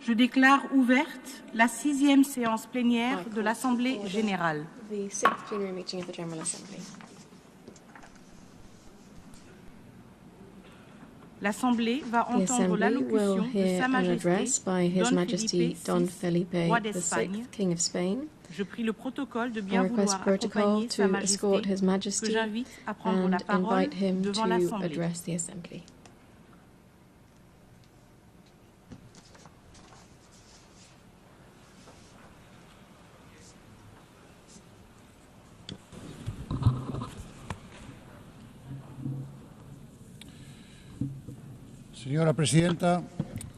Je déclare ouverte la 6e séance plénière de l'Assemblée générale. The 6th plenary meeting of the General Assembly. L'Assemblée va The entendre Assembly will l'allocution de hear Sa an address Majesté by His Don Majesty Felipe Don VI, Felipe roi VI, d'Espagne. King of Spain. Je prie le protocole de I bien request vouloir protocol accompagner Sa to escort Majesté, His que Majesty j'invite à prendre la and parole invite him devant to l'Assemblée. address the Assembly. Señora Presidenta,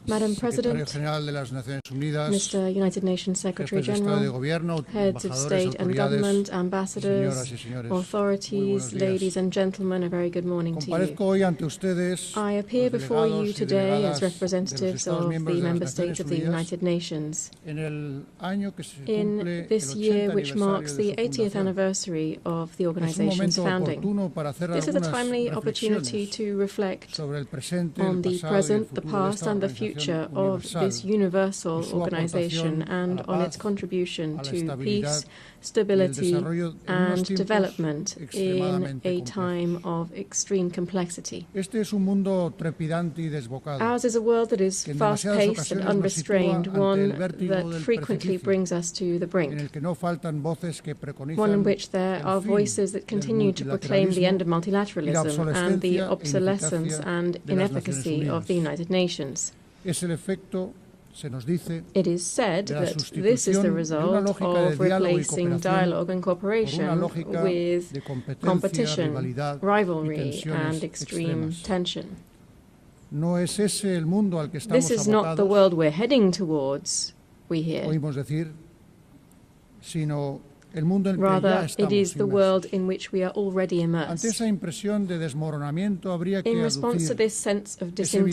Madam Secretario President, General de las Naciones Unidas, Mr. United Nations Secretary jefes de Estado y de General, Gobierno, heads of embajadores, state and autoridades, government, señoras ambassadors, y señores, muy authorities, buenos días. ladies and gentlemen, a very good morning to you. Comparezco hoy ante ustedes, I appear los before you delegados y today delegadas as de los representatives Estados of miembros the de las member states Naciones of the Unidas, United Nations en el año que se in cumple this el year 80 which marks aniversario the de su 80th fundación. anniversary of the Es un organization's momento founding. oportuno para hacer This is a algunas timely opportunity reflexiones to reflect sobre el presente, on el the pasado y el present, the futuro de past esta and the organización future of this universal, universal y su organization aportación and a la on paz, its contribution a la to estabilidad peace, y el stability desarrollo en unos and tiempos development in extremadamente a complejos. time of extreme complexity. Este es un mundo trepidante y desbocado, Ours is a world that is que en demasiadas fast-paced and ocasiones nos sitúa unrestrained, ante one el vértigo that del frequently precipicio, brings us to the en brink, el que no faltan voces que one in preconizan which there el are fin voices that del continue to proclaim the end of multilateralismo y la multilateralism and the obsolescencia e obsolescence ineficacia and de las Naciones inefficacy of the Unidas. United Nations. Es el efecto, se nos dice, It is said de la that this is the sustitución de una result lógica of de diálogo y replacing cooperación dialogue and por una cooperation lógica with de competencia, competition, rivalidad y rivalry, tensiones and extreme extremas. tension. No es ese el mundo al que estamos This is not the abocados, world we're heading towards, we hear. oímos decir, sino el mundo en que ya Rather, it estamos is the inmersos. world in which we are already Ante immersed. esa impresión de desmoronamiento habría que In response to aducir this sense of es evidente que los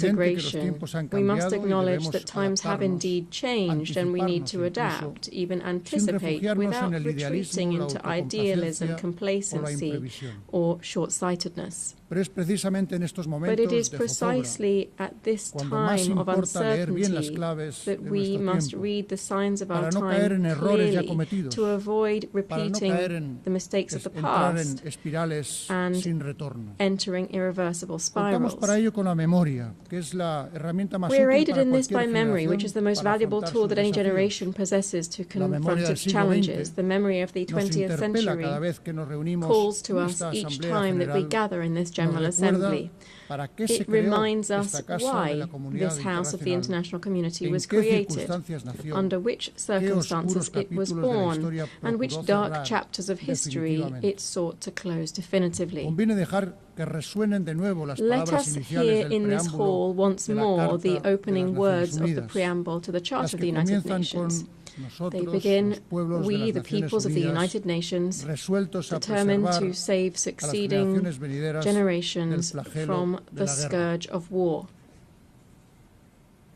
disintegration, tiempos han we must cambiado y acknowledge debemos that times have adaptarnos, indeed changed and we need to anticiparnos adapt, even sin anticipate, refugiarnos without en el retreating idealismo, la into idealism, autocomplacencia o la complacency, imprevisión. or short-sightedness. Pero es precisamente en estos But momentos it is de zozobra, precisely at this cuando más time of importa leer bien las uncertainty claves de that we nuestro must tiempo, read the signs of our para no caer en time errores ya clearly, cometidos, to avoid para no caer repeating en the mistakes of the entrar en past espirales and sin retorno. entering irreversible Contamos spirals. para ello con la memoria, que es la herramienta más We are útil aided para in this by cualquier memory, which is the most generación para valuable afrontar tool sus that any desafíos. generation possesses to La memoria confront del its siglo challenges. XX The memory of the nos 20th interpela cada century vez que nos reunimos calls to en us esta each Asamblea time that we General, gather in this nos General recuerda Assembly. para qué se It creó reminds us esta casa de why la comunidad this house of the internacional, international community en was qué created, circunstancias nació, under which qué circumstances oscuros it was capítulos de la born, historia and which procuró dark cerrar chapters of history definitivamente. it sought to close definitively. Conviene dejar que resuenen de nuevo las Let palabras us iniciales hear del in this preámbulo hall once de la more Carta the de las opening Naciones words of the Unidas, preamble to the las Charter of the que United comienzan con Nations. They nosotros, begin, los pueblos de we, las the Naciones peoples of the Unidas, United Nations, resueltos a determined preservar to save a las succeeding generaciones venideras generations del flagelo from de the la guerra. scourge of war.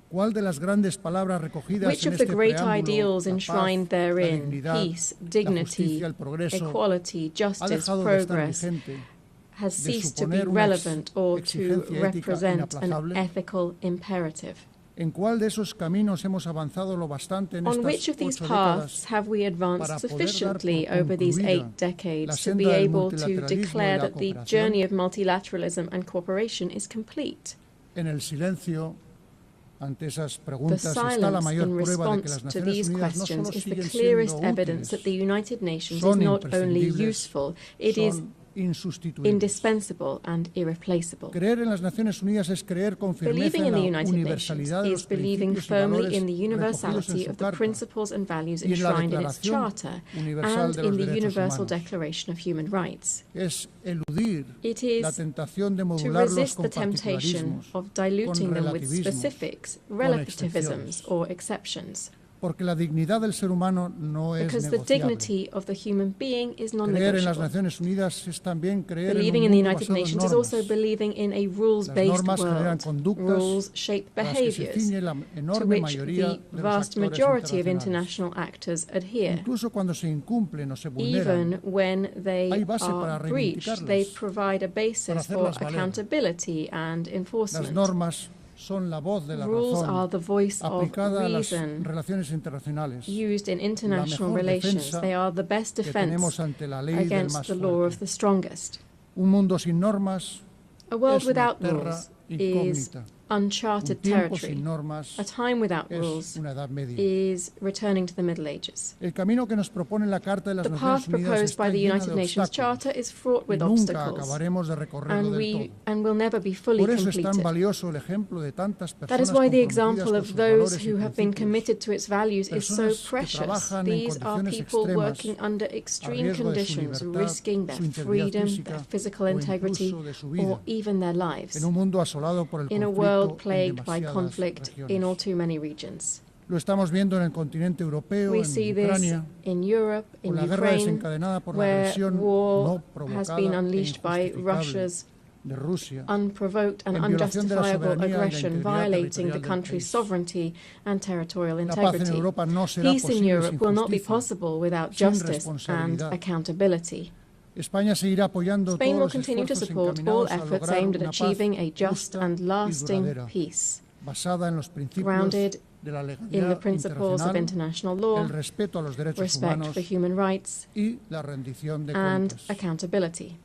¿Cuál de las grandes palabras recogidas Which en of the este great preámbulo, ideals la enshrined paz, la therein, dignidad, peace, la dignity, justicia, el progreso, equality, ha justice, dejado de estar progress, vigente, has de ceased to be suponer una relevant or to exigencia ética represent an inaplazable? ethical imperative? ¿En cuál de esos caminos hemos avanzado lo bastante en On estas which of these 8 paths décadas have we para advanced poder dar sufficiently por over these concluida 8 decades la to be senda del able to multilateralismo y declare la that the cooperación? journey of multilateralism and cooperation is complete? En el silencio ante esas The preguntas está la silence mayor in prueba de que response las to Naciones these Unidas no questions solo is the siguen clearest siendo evidence that the útiles, United Nations is son not only imprescindibles, useful, it is son insustituibles. indispensable and irreplaceable. Creer en las Naciones Unidas es creer con firmeza Believing en in la the United Nations universalidad de is los believing principios y firmly valores in the recogidos en universality su of the Carta principles and values y en la enshrined in its Declaración Charter Universal and de los in the Derechos Universal Humanos. Declaration of Human Rights. Es eludir It is la tentación de to modularlos resist con the temptation particularismos, of diluting con them with relativismos, specifics, con relativisms, excepciones. or exceptions. porque la dignidad del ser humano no es Because the negociable. dignity of the human being is Creer en las non-negotiable. Naciones Unidas es también creer Believing en in un the mundo United basado en Nations is normas, also believing in a rules-based Las normas generan world. conductas Rules shape a las que se behaviors ciñe la to enorme which mayoría the de los vast actores majority of internacionales. international actors adhere. Incluso cuando se incumplen o se Even vulneran, when they hay base para are breached, they reivindicarlas, provide a para basis for hacerlas valer. accountability and las enforcement. normas son la voz de la Rules are razón the voice of aplicada a las reason relaciones internacionales, used in international mejor relations. defensa They are the best que defense tenemos ante la ley del against más the law of fuerte. the strongest. Un mundo sin normas A world es una without terra rules is incógnita. uncharted Un tiempo territory. sin normas A time without es rules una edad media. is returning to the Middle Ages. El camino que nos propone la Carta de las The Naciones path Unidas proposed está by the llena United de Nations obstáculos Charter is fraught y with nunca obstacles, acabaremos de recorrerlo del todo. and will never be fully Por eso es tan completed. valioso el ejemplo de tantas That personas is why the comprometidas example con of sus those valores y who have been principios, committed to its values is so personas que precious. trabajan en These are condiciones people extremas, working under a extreme riesgo de su conditions, libertad, risking su their integridad freedom, física their physical o integrity, incluso de su vida, or even their lives, en un mundo asolado por el in a conflicto world en plagued by demasiadas conflict in all regiones. too many regions. Lo estamos viendo en el continente europeo, We en see this Ucrania, in Europe, in con la guerra Ukraine, desencadenada por la where agresión war no has provocada been e unleashed by injustificable Russia's de Rusia, unprovoked and en violación de la unjustifiable soberanía y la aggression, integridad violating the territorial del country's país. sovereignty and territorial La paz en integrity. Europa no será Peace in posible Europe sin will not be justicia, possible without sin justice and responsabilidad. accountability. España seguirá apoyando Spain will todos los continue to esfuerzos support all encaminados a efforts lograr aimed at una paz achieving a just justa and y lasting duradera, peace, basada en los principios grounded de la in the legalidad principles of internacional, international law, el respeto a los derechos respect humanos for human rights, y la rendición de and cuentas. accountability.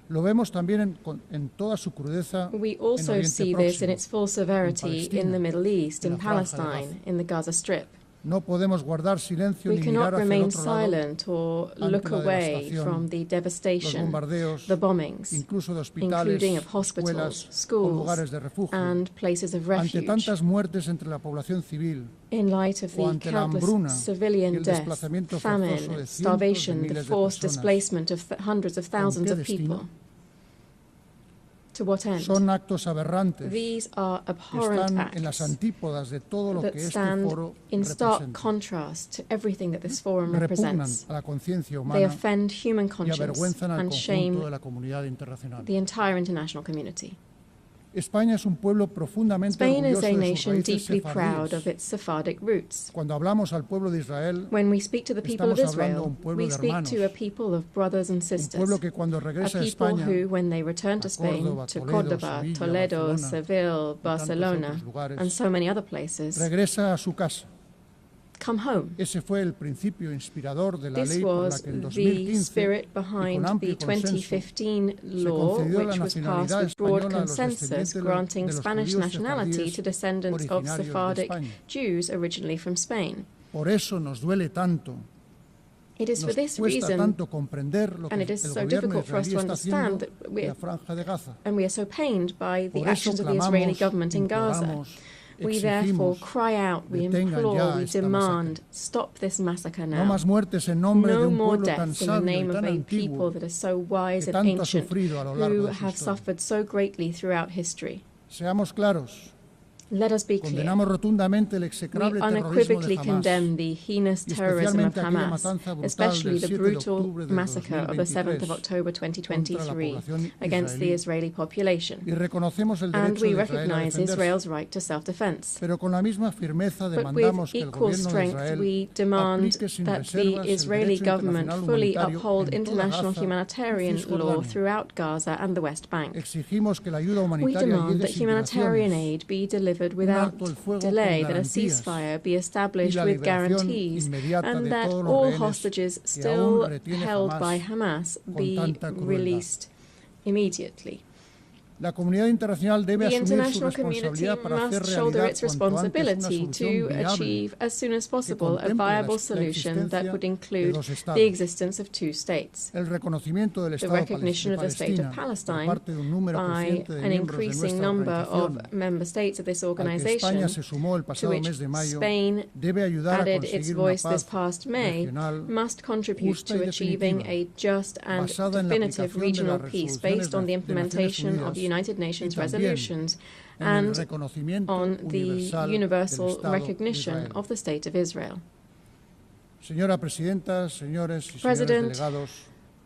Lo vemos también en toda su crudeza We en also Oriente see this in Próximo. its full severity in Palestina, the Middle East, en in la Franja de Palestine, in the Gaza Strip. No podemos guardar silencio We ni cannot mirar hacia el remain otro lado silent or ante look la away devastación, from the los devastation, bombardeos, the bombings, incluso de hospitales, including of hospitals, escuelas o schools, lugares de refugio, and places of ante refuge, tantas muertes entre la población civil in light of o the ante la hambruna countless y civilian el death, desplazamiento forzoso de famine, cientos de starvation, the miles de forced personas. displacement of hundreds of thousands qué of destino? people. To what end? Son actos aberrantes These are que abhorrent están en las acts antípodas de todo lo that que este stand foro in stark representa. contrast to everything that this forum Repugnan represents. a la conciencia They humana offend human y conscience avergüenzan al and conjunto shame de la comunidad internacional. the entire international community. España es un pueblo profundamente Spain is orgulloso a de sus nation raíces deeply proud sefardíes. of its Sephardic roots. Cuando hablamos al pueblo de Israel, When we speak to the people of estamos hablando a Israel, un pueblo we de speak hermanos, to a people of brothers and un sisters, pueblo que cuando a regresa a people España, who, when they return to a Spain, Córdoba, to Toledo, Córdoba, Sevilla, Toledo, Barcelona, Seville, tantos Barcelona, otros lugares, and so many other places, regresa a su casa. come home. Ese fue el principio inspirador de la This ley por la was que en the 2015 spirit y con behind the amplio consenso 2015 law, concedió la which was nacionalidad passed with broad española a los consensus, descendientes granting de los Spanish judíos nationality sefardíes to descendants of originarios de Sephardic España. Jews originally from Spain. Por eso nos duele tanto, It is for nos this cuesta reason, tanto comprender lo que and el it is so gobierno difficult for us israelí to está haciendo understand that en la Franja de Gaza. and we are so pained by the Por eso actions of the Israeli clamamos, government in Gaza. imploramos, We therefore exigimos, cry out, we detengan implore, ya we esta demand, masacre. stop this massacre No now. más muertes en nombre de No un more pueblo tan deaths in the sabio name y of tan a people antiguo that are so wise que and tanto ha ancient, sufrido a lo largo who de su have historia. suffered so greatly throughout history. Seamos claros, Let us be clear. condenamos rotundamente el We execrable terrorismo unequivocally de Hamas, condemn the heinous y terrorism of especialmente aquella Hamas, matanza brutal especially del the 7 de brutal octubre de massacre of the 7th of 2023 October contra la 2023 población against the israelí. Israeli population. Y reconocemos el And derecho we de Israel a recognize defenderse. Israel's right to self-defense. Pero con la misma firmeza But with demandamos que el equal gobierno de strength, Israel we demand aplique sin that reservas the el Israeli derecho government internacional fully humanitario uphold en toda international Gaza y humanitarian law Cisjordania. throughout Gaza and the West Bank. Exigimos que la ayuda We humanitaria demand llegue that sin humanitarian dilaciones, aid be delivered un without alto el fuego delay, con that a garantías ceasefire be y established la with liberación guarantees, inmediata and de that todos los all rehenes hostages que still aún retiene held Hamas by Hamas con be tanta crueldad. released immediately. La comunidad internacional debe The asumir su international community responsabilidad para hacer must shoulder realidad its cuanto antes una responsibility solución to viable achieve as soon as possible a contemple la viable solution that existencia would de include dos estados. the existence of two states. el reconocimiento del The Estado recognition de of the state of Palestina por Palestine parte de un número by creciente de an miembros de increasing nuestra number of organización, member states of this al que organization, España se sumó el to pasado which mes de mayo, Spain debe ayudar a added its conseguir una voice this paz past May, regional must contribute justa to y achieving definitiva, a just and basada en la definitive aplicación de regional las peace resoluciones based on the de Naciones implementation of Unidas the United Nations y también resolutions en el and reconocimiento on the universal del universal Estado de recognition Israel. of the State of Israel. Señora Presidenta, señores y señores President, delegados,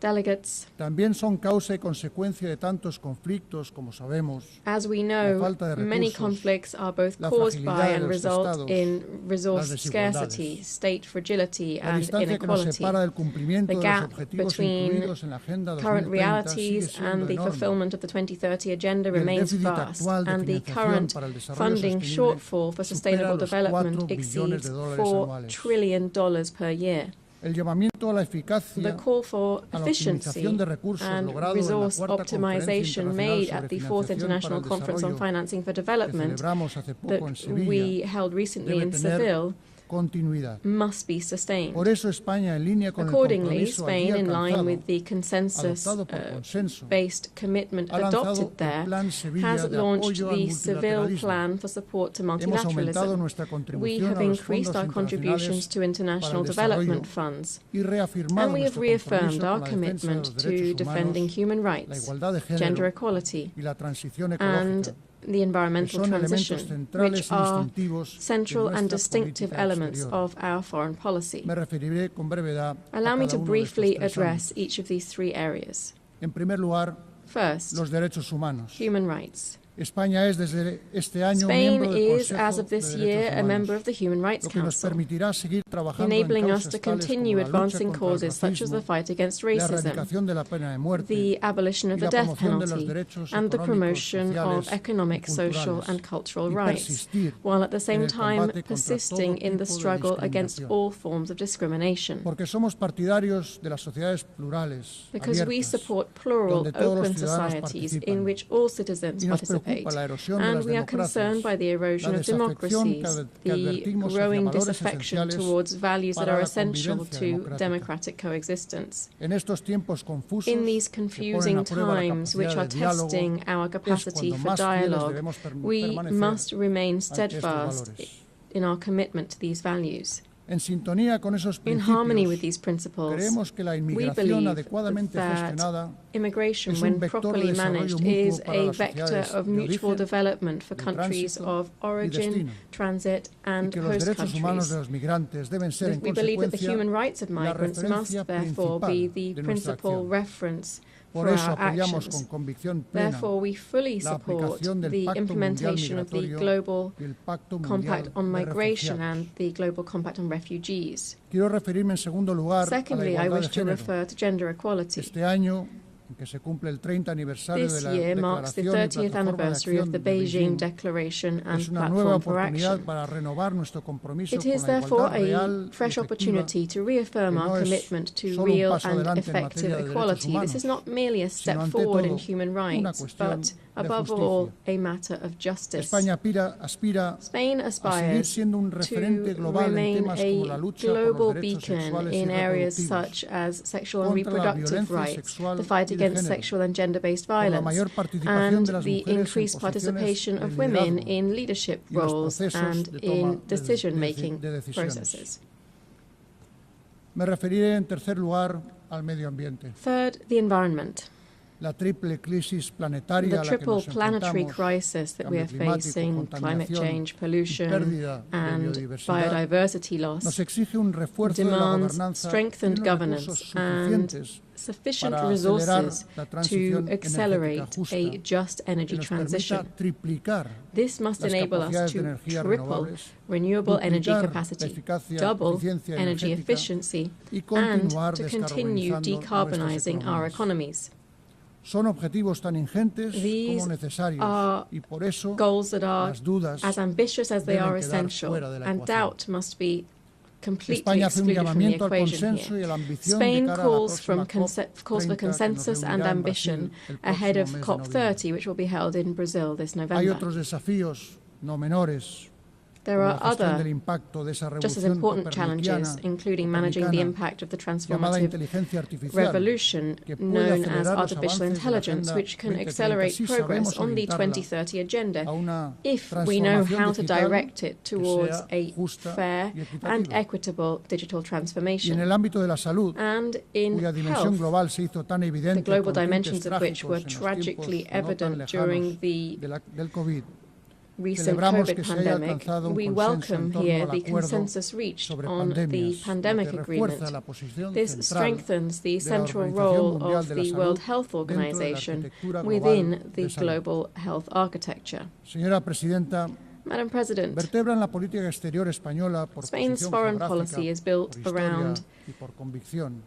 Delegates, también son causa y consecuencia de tantos conflictos, como sabemos. as we La know, falta de many recursos, conflicts are both la caused by fragilidad de and los result estados, in resource las scarcity, desigualdades. state fragility, La and distancia que nos inequality. separa del cumplimiento The de los gap objetivos between incluidos en la Agenda current 2030 sigue realities siendo and the enorme. fulfillment of the 2030 agenda Y el remains déficit vast, actual de and the financiación current para el desarrollo funding sostenible shortfall for supera sustainable los development 4 billones exceeds de dólares $4 anuales. trillion per year. El llamamiento a la The eficacia, call for a la efficiency optimización de recursos and logrado en la resource cuarta conferencia optimization internacional made sobre at the Fourth financiación para International el Conference on desarrollo Financing for que Development celebramos hace poco en that Sevilla we held recently debe in tener Seville continuidad. must be sustained. Por eso España, en línea con el Accordingly, compromiso allí Spain, in line alcanzado, with the adoptado por consenso, consensus-based commitment ha lanzado adopted el there, Plan Sevilla has de launched apoyo al the Seville multilateralismo. Plan for support to Hemos aumentado multilateralism. nuestra We contribución have a los increased fondos our contributions internacionales to para international el desarrollo development funds, y reafirmado and we have nuestro reaffirmed compromiso our con la defensa de commitment los to derechos defending humanos, human la rights, igualdad de gender género equality, y la transición and ecológica, the que environmental son elementos transition, centrales which y are distintivos de central and nuestra distinctive política elements exterior. of our foreign policy. Me referiré con brevedad a Allow me cada to uno de estos briefly tres address ámbitos. each of these three areas. En primer lugar, First, los derechos humanos. human rights. España es desde este año Spain miembro del is, Consejo as of this de year, Derechos a member Humanos, of the Human Rights lo que nos Council, permitirá seguir trabajando en enabling us causas to tales continue como la lucha advancing contra el causes such as the racismo, fight against la racism, erradicación de la pena de muerte the abolition of y the la death promoción de los penalty, derechos and the económicos, promotion sociales of economic, y social, culturales, and cultural y rights, persistir while at the en same el time combate contra persisting todo in tipo the de struggle against discriminación. all forms of discrimination. Porque somos partidarios de las sociedades plurales, Because we abiertas, support plural, donde todos los open ciudadanos societies participan. in which all citizens Y nos participate, preocupa la erosión de and las we are concerned by the erosion la of desafección democracies, que the advertimos hacia growing valores disaffection esenciales towards values that para are la essential convivencia to democrática. democratic coexistence. En estos tiempos confusos In these que ponen confusing a prueba la times which are capacidad de diálogo, testing our es capacity cuando for más fieles dialogue, debemos we permanecer must remain ante estos steadfast valores. in our commitment to these values. En sintonía con esos In harmony with principios, these principles, creemos que la we inmigración believe adecuadamente that gestionada immigration, es un when vector de properly desarrollo managed, mutuo is para a las vector sociedades of de mutual origen, development for de countries tránsito of y origin, destino, transit, y and que los host derechos humanos de countries. los migrantes deben ser, en We believe that the consecuencia, human rights of la migrants must referencia therefore be principal the de nuestra principal acción. reference Por for eso our apoyamos actions. con convicción plena Therefore, we fully la support aplicación del the Pacto Mundial implementation of the Migratorio Global y el Pacto Compact Mundial on de Migration Refugiados. and the Global Compact on Refugees. Quiero referirme en segundo lugar a la Secondly, I igualdad wish de to género. refer to gender equality. Este año, en que se cumple el 30 aniversario de This la year marks the Declaración y 30th Plataforma de anniversary of Acción the de Beijing Beijing, Declaration and es una nueva Platform for oportunidad Action. para renovar nuestro compromiso It con is la therefore igualdad real a y fresh efectiva, opportunity to reaffirm que no our es commitment to solo un real paso and adelante en effective materia de derechos equality. This humanos, is not merely a sino step ante forward in todo human una rights, cuestión but de above all, justicia. a matter of justice. España aspira Spain a seguir aspires siendo un referente to global en remain temas como la a lucha por los global derechos beacon sexuales y in areas reproductivos, such as sexual and contra la reproductive violencia rights, sexual the fight y de against género, sexual and gender-based por la violence, mayor participación and de las the mujeres en increased posiciones participation de of women liderazgo in leadership y los roles procesos and de toma in de decision-making decisiones. processes. Me referiré en tercer lugar al medio ambiente. Third, the environment. La triple crisis planetaria The a la que triple nos planetary enfrentamos, crisis that we cambio are climático, facing, climate contaminación change, y pollution, pérdida de and biodiversidad, biodiversity loss, nos exige un refuerzo de la demands gobernanza y strengthened unos recursos governance and suficientes sufficient para acelerar resources la to transición accelerate energética justa a just que energy nos permita transition. triplicar This must las enable us capacidades de to energías triple renovables, renewable energy duplicar la capacity, eficacia, double eficiencia energy energética efficiency, y and continuar to continue descarbonizando decarbonizing nuestras our economías. economies. Son objetivos tan ingentes These como necesarios are y por eso Goals that are las dudas as ambitious as they deben are quedar essential, fuera de la and ecuación. doubt must be completely España hace un excluded from the llamamiento al equation consenso y here. a la ambición de Spain cara a la calls próxima calls for COP30 que nos consensus and reunirá en ambition Brasil el ahead próximo of mes de COP30, which will be held in Brazil this Hay November. otros desafíos no menores, There como are la gestión del other impacto de esa just as revolución important challenges, coperniciana, including managing the copernicana, impact of the llamada transformative inteligencia artificial, revolution que puede known as acelerar los artificial avances de la intelligence, Agenda which can 2030 accelerate si progress sabemos on the orientarla 2030 agenda a una if we know transformación how to digital direct it que towards sea a justa fair y and equitativa. equitable digital Y en transformation. el ámbito de la salud, And in cuya dimensión health, global se hizo tan the evidente global con tintes dimensions of which were trágicos en los tragically tiempos no tan evident during lejanos the del COVID, recent Celebramos COVID que se haya pandemic, alcanzado un we consenso welcome en torno here al the acuerdo consensus reached sobre on the pandemias, pandemic lo que agreement. refuerza la posición This central strengthens the de la central Organización role Mundial of de la the Salud World Health dentro de la Organization arquitectura global within de the salud. global health architecture. Señora Presidenta, Madam President, vertebran la política exterior española por Spain's posición foreign geográfica, policy is built por historia around y por convicción.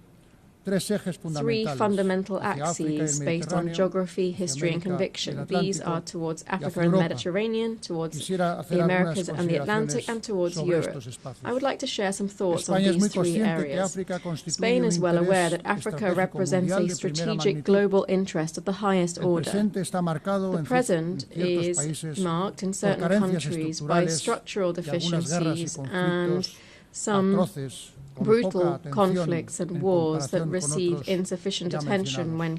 Tres ejes three fundamentales fundamental hacia África y el axes based on Mediterráneo, geography, hacia history, and América y el conviction. These Atlántico are towards y hacia Africa and Europa. Mediterranean, towards Quisiera hacer the algunas Americas and the Atlantic, and consideraciones towards sobre Europe. estos espacios. I would like to share some thoughts on España es muy these three consciente que areas. África constituye Spain un is well aware interés that Africa estratégico represents mundial a de primera strategic magnitud. global interest of the highest El order. presente está marcado The en present ciertos is países marked in por certain carencias countries by estructurales structural y algunas guerras y deficiencies and conflictos some atroces con poca brutal atención conflicts and en wars that comparación con receive otros insufficient ya attention mencionados. when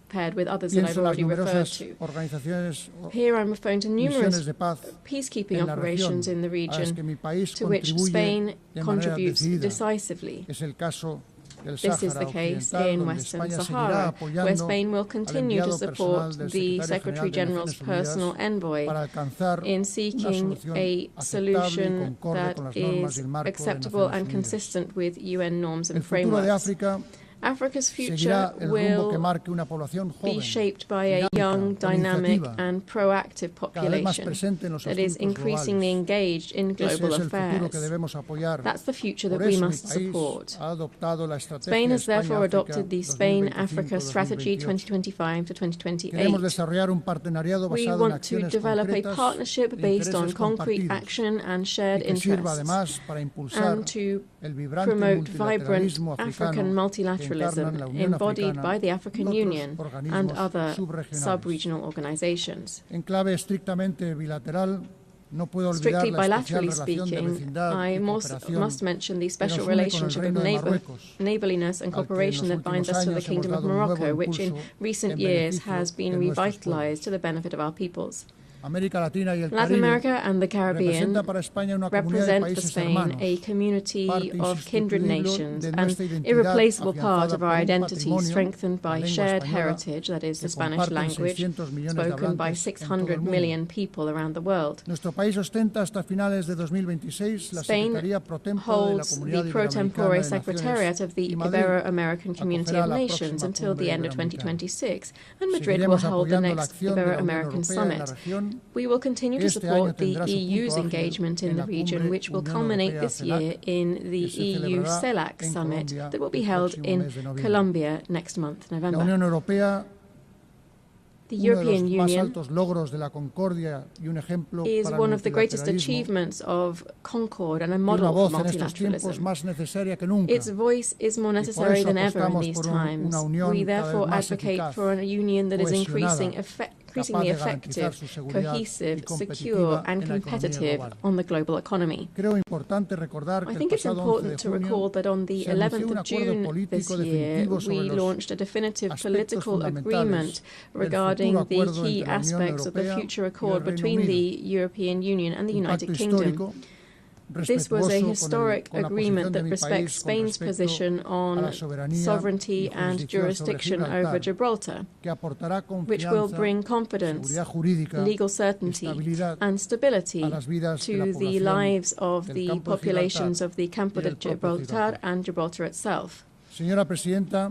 compared with others that I've Pienso en las already referred numerosas to. organizaciones Here I'm referring to misiones numerous de paz peacekeeping en la operations in the región a las que region mi país to which contribuye Spain de manera contributes decidida. decisively. Es el caso del This is Sáhara the case Occidental, in donde Western España seguirá Sahara, where apoyando Spain will al continue to enviado support personal del the Secretario Secretary General de General's Naciones personal Unidas envoy para alcanzar in una seeking solución a aceptable y solution concorde that con las normas is del marco de acceptable Naciones and Unidas. consistent with UN norms and El futuro de frameworks. África Africa's future seguirá el rumbo que will marque una población be joven, shaped by a dinámica, young, con dynamic, iniciativa, and proactive cada vez más population presente en los that is asuntos increasingly globales. engaged in Ese global es el futuro que affairs. debemos apoyar. That's the future that Por we eso mi must país support. ha adoptado la Spain estrategia has therefore España-África adopted the Spain-Africa Strategy 2025-2028. 2025 to 2028. Queremos desarrollar un partenariado We basado en want to acciones develop a concretas partnership e based on intereses concrete compartidos action and y shared que sirva interests, además para impulsar and to el vibrante promote vibrant multilateralismo African africano que encarnan multilateralism la Unión embodied Africana by the y African otros Union and organismos other subregionales. sub-regional organizations. En clave estrictamente bilateral, no puedo olvidar Strictly la especial bilaterally relación de speaking, vecindad I y must cooperación mention the que special nos une con el relationship Reino of de Marruecos, neighbourliness and al que en los cooperation that binds últimos us to the años hemos Kingdom of dado un nuevo Morocco, which in impulso recent en years beneficio has been de nuestros revitalized to the benefit of our peoples. América Latina y el Latin Caribe America and the Caribbean representa para España una comunidad de represent for países Spain hermanos, a community parte of kindred insustituible nations, de an nuestra identidad irreplaceable part afianzada of por our un identity, patrimonio, strengthened la by lengua shared española, heritage, that is the que Spanish comparten language, 600 millones de spoken by hablantes en todo el 600 mundo. million people around the world. Nuestro país ostenta hasta finales de 2026 la Spain Secretaría pro tempore de la holds Comunidad the pro tempore Iberoamericana de secretariat of the Naciones y Madrid Ibero-American Community acogerá of la Nations próxima until the cumbre end of iberoamericana. 2026, and Madrid will Seguiremos hold the apoyando la next acción de la Unión Ibero-American Europea en la Summit. región. We will continue to Este año support the tendrá su EU's punto álgido engagement in en the la region, cumbre which will Unión culminate Europea this year in the que se EU celebrará CELAC en summit Colombia that will be el held próximo in mes de noviembre. Colombia next month, La November. Unión Europea, The uno de los European más Union altos logros de la concordia y un ejemplo is para el one of the greatest multilateralismo, achievements of concord and a y una model for voz en estos tiempos multilateralism. más necesaria que nunca. Its voice is more por necessary eso than ever in apostamos these por times. una unión We cada vez therefore más advocate eficaz, for a union that is cohesionada, increasingly capaz de garantizar effective, su seguridad cohesive, y competitiva secure, and en la economía competitive global. on the global economy. Creo importante recordar I que el think it's pasado 11 important de to junio recall that on the se anunció 11th un of acuerdo June this político year, definitivo sobre we los launched a definitive aspectos political fundamentales agreement del regarding futuro the acuerdo key entre la Unión aspects of the Europea future y el accord Reino between Unido. the European Union and the Un pacto United Kingdom. histórico, This was a respetuoso historic con la agreement posición de that mi respects país con Spain's respecto position a on la soberanía sovereignty y and jurisdicción sobre jurisdiction over Gibraltar, Gibraltar, que aportará which will confianza, bring confidence, seguridad jurídica, legal certainty, estabilidad and stability a las vidas de la to the población lives of del the campo de populations Gibraltar of the Campo y de del propio Gibraltar Gibraltar. and Gibraltar itself. Señora Presidenta,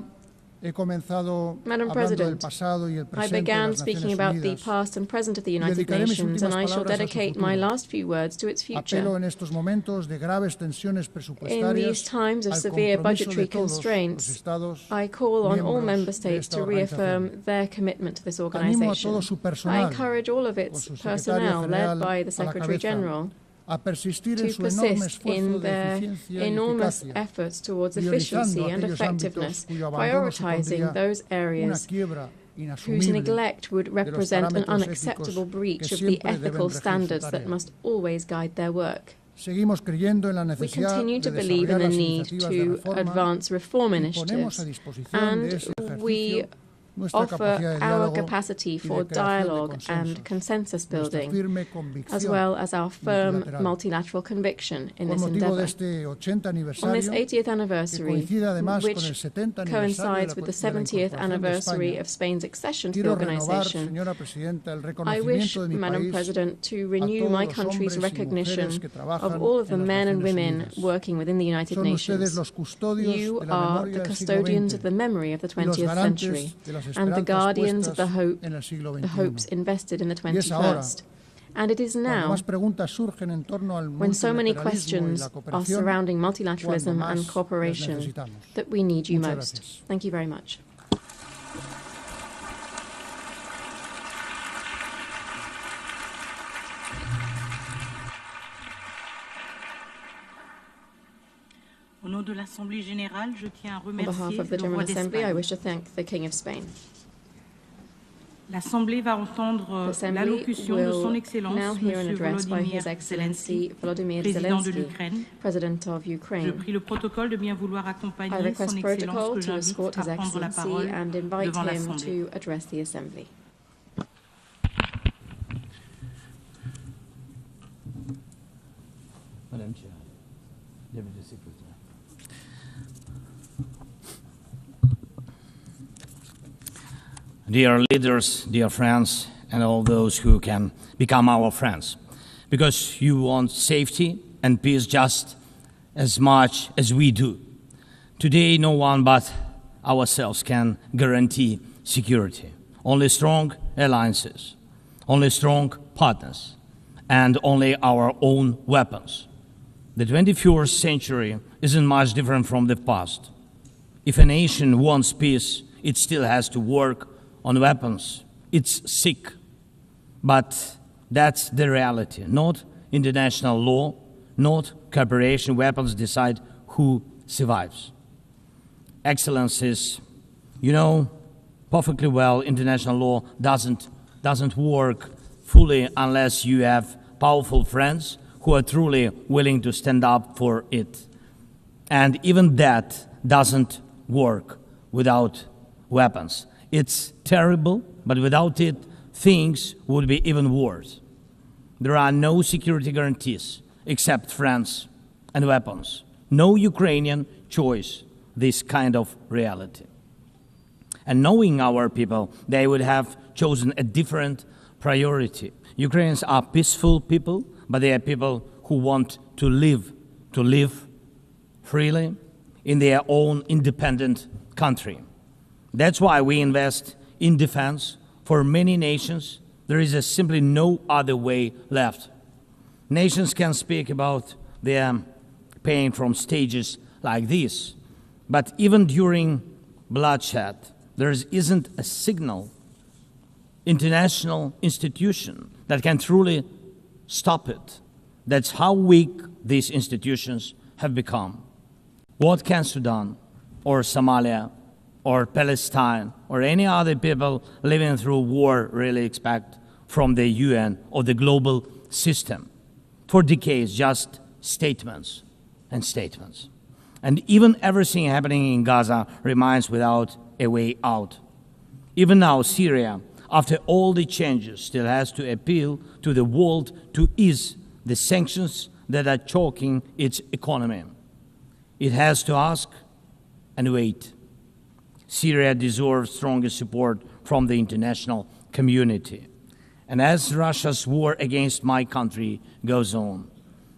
he comenzado Madam hablando del President, pasado y el I presente de began las speaking Naciones about the Unidas. past and present of the United dedicaré mis Nations, and últimas I shall palabras a su dedicate my futuro. last few words to its future. Apelo en estos momentos de graves tensiones In presupuestarias these times of al severe compromiso budgetary de todos los constraints, Estados I call on all miembros member de states esta to organización. reaffirm their commitment to this Animo a organization. todo su I personal, encourage all of con its su secretario personnel, led general by the a la Secretary cabeza, General, a persistir to en su enorme persist esfuerzo in de their eficiencia y enormous eficacia, efforts towards priorizando efficiency and aquellos effectiveness, ámbitos cuyo abandono prioritizing supondría those una areas quiebra whose inasumible neglect would de los represent an parámetros unacceptable éticos breach que of the siempre deben ethical regir su standards that tarea. must always guide their work. Seguimos creyendo en la We necesidad continue de to believe in desarrollar the las need iniciativas de to reforma advance reform y ponemos initiatives, a disposición de ese and we ejercicio nuestra offer capacidad de our diálogo capacity y de for creación de dialogue and consensos, consensus nuestra building, firme as convicción well as our firm multilateral. multilateral conviction in Con this motivo de endeavour. este 80 On this aniversario, 80th que anniversary, coincide además con el which 70 aniversario coincides with the de la 70th incorporación de anniversary España, of Spain's accession to the quiero renovar, organisation, señora Presidenta, el I wish, reconocimiento de mi Madam país President, to a renew todos my los country's hombres y recognition mujeres que of trabajan all of the en las men and Naciones women Unidas. working within the United Son ustedes Nations. los custodios You de la are memoria the del siglo custodians XX of the memory of the y los 20th century garantes de las and the esperanzas guardians of the puestas en el siglo the hopes XXI. invested in the Y es ahora, 21st. And it is cuando now, más preguntas surgen en torno al when so many multilateralismo y questions la are cooperación, surrounding cuando multilateralism más and les cooperation, necesitamos. that we need you Muchas most. gracias. Thank you very much. Au nom de l'Assemblée générale, je tiens à On behalf remercier of the le General roi Assembly, I d'Espagne. wish to thank the King of Spain. L'Assemblée va entendre L'Assemblée l'allocution de son will Excellence now hear an M. address by Volodymyr His Excellency Zelensky, Volodymyr président de Zelensky, l'Ukraine. President of Je Ukraine. prie le protocole de bien vouloir I accompagner request son Excellence protocol que to j'invite escort à His prendre la Excellency parole and invite devant him l'Assemblée. to address the Assembly. Madam Chair, Deputy Secretary. Dear leaders, dear friends, and all those who can become our friends, because you want safety and peace just as much as we do. Today, no one but ourselves can guarantee security. Only strong alliances, only strong partners, and only our own weapons. The 21st century isn't much different from the past. If a nation wants peace, it still has to work on weapons. It's sick. But that's the reality. Not international law, not cooperation. Weapons decide who survives. Excellencies, you know perfectly well international law doesn't work fully unless you have powerful friends who are truly willing to stand up for it. And even that doesn't work without weapons. It's terrible, but without it, things would be even worse. There are no security guarantees except friends and weapons. No Ukrainian choice this kind of reality. And knowing our people, they would have chosen a different priority. Ukrainians are peaceful people, but they are people who want to live freely in their own independent country. That's why we invest in defense. For many nations, there is simply no other way left. Nations can speak about their pain from stages like this, but even during bloodshed, there isn't a single international institution that can truly stop it. That's how weak these institutions have become. What can Sudan or Somalia or Palestine or any other people living through war really expect from the UN or the global system? For decades, just statements and statements. And even everything happening in Gaza remains without a way out. Even now, Syria, after all the changes, still has to appeal to the world to ease the sanctions that are choking its economy. It has to ask and wait. Syria deserves stronger support from the international community. And as Russia's war against my country goes on,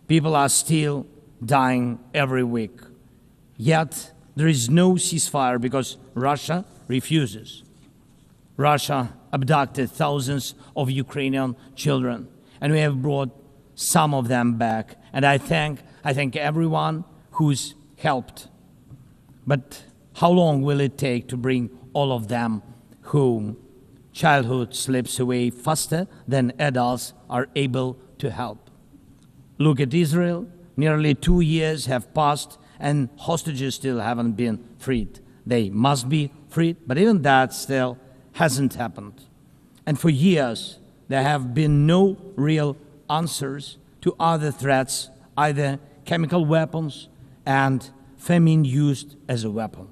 people are still dying every week. Yet there is no ceasefire because Russia refuses. Russia abducted thousands of Ukrainian children, and we have brought some of them back. And I thank everyone who's helped. But how long will it take to bring all of them home? Childhood slips away faster than adults are able to help. Look at Israel. Nearly 2 years have passed and hostages still haven't been freed. They must be freed, but even that still hasn't happened. And for years, there have been no real answers to other threats, either chemical weapons and famine used as a weapon.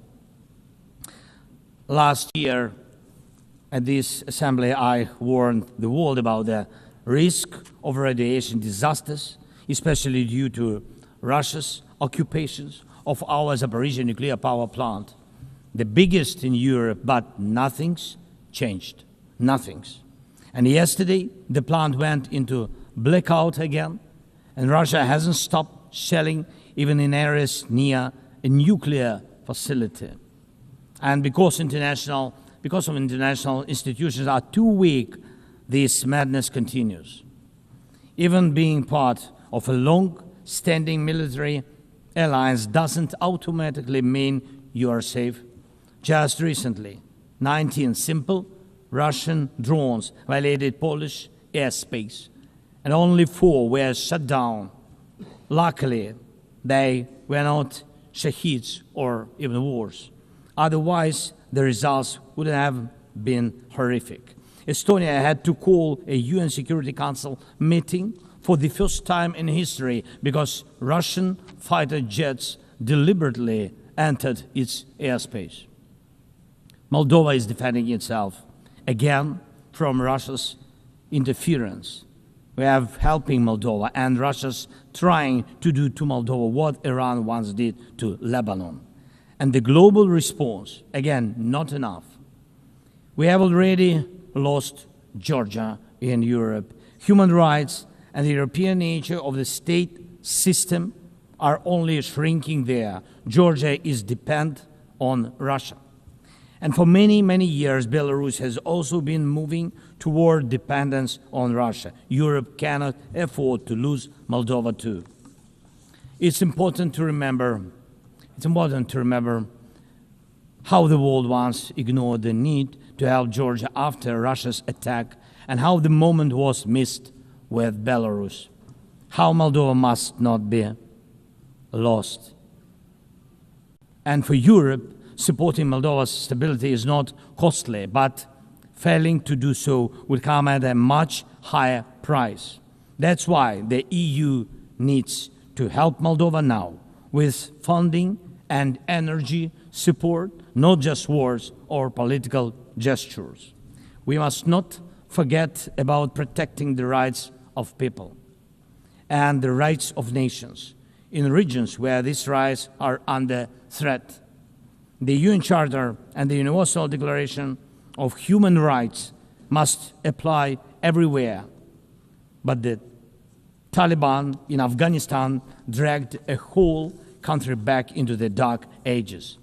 Last year, at this assembly, I warned the world about the risk of radiation disasters, especially due to Russia's occupations of our Zaporizhzhia nuclear power plant, the biggest in Europe, but nothing's changed. Nothing's. And yesterday, the plant went into blackout again, and Russia hasn't stopped shelling even in areas near a nuclear facility. And because of international institutions are too weak, this madness continues. Even being part of a long-standing military alliance doesn't automatically mean you are safe. Just recently, 19 simple Russian drones violated Polish airspace, and only 4 were shut down. Luckily, they were not shaheeds or even worse. Otherwise, the results would have been horrific. Estonia had to call a UN Security Council meeting for the first time in history because Russian fighter jets deliberately entered its airspace. Moldova is defending itself again from Russia's interference. We are helping Moldova, and Russia's trying to do to Moldova what Iran once did to Lebanon. And the global response, again, not enough. We have already lost Georgia in Europe. Human rights and the European nature of the state system are only shrinking there. Georgia is dependent on Russia. And for many, many years, Belarus has also been moving toward dependence on Russia. Europe cannot afford to lose Moldova too. It's important to remember how the world once ignored the need to help Georgia after Russia's attack, and how the moment was missed with Belarus. How Moldova must not be lost. And for Europe, supporting Moldova's stability is not costly, but failing to do so would come at a much higher price. That's why the EU needs to help Moldova now with funding and energy support, not just words or political gestures. We must not forget about protecting the rights of people and the rights of nations in regions where these rights are under threat. The UN Charter and the Universal Declaration of Human Rights must apply everywhere. But the Taliban in Afghanistan dragged a whole country back into the dark ages.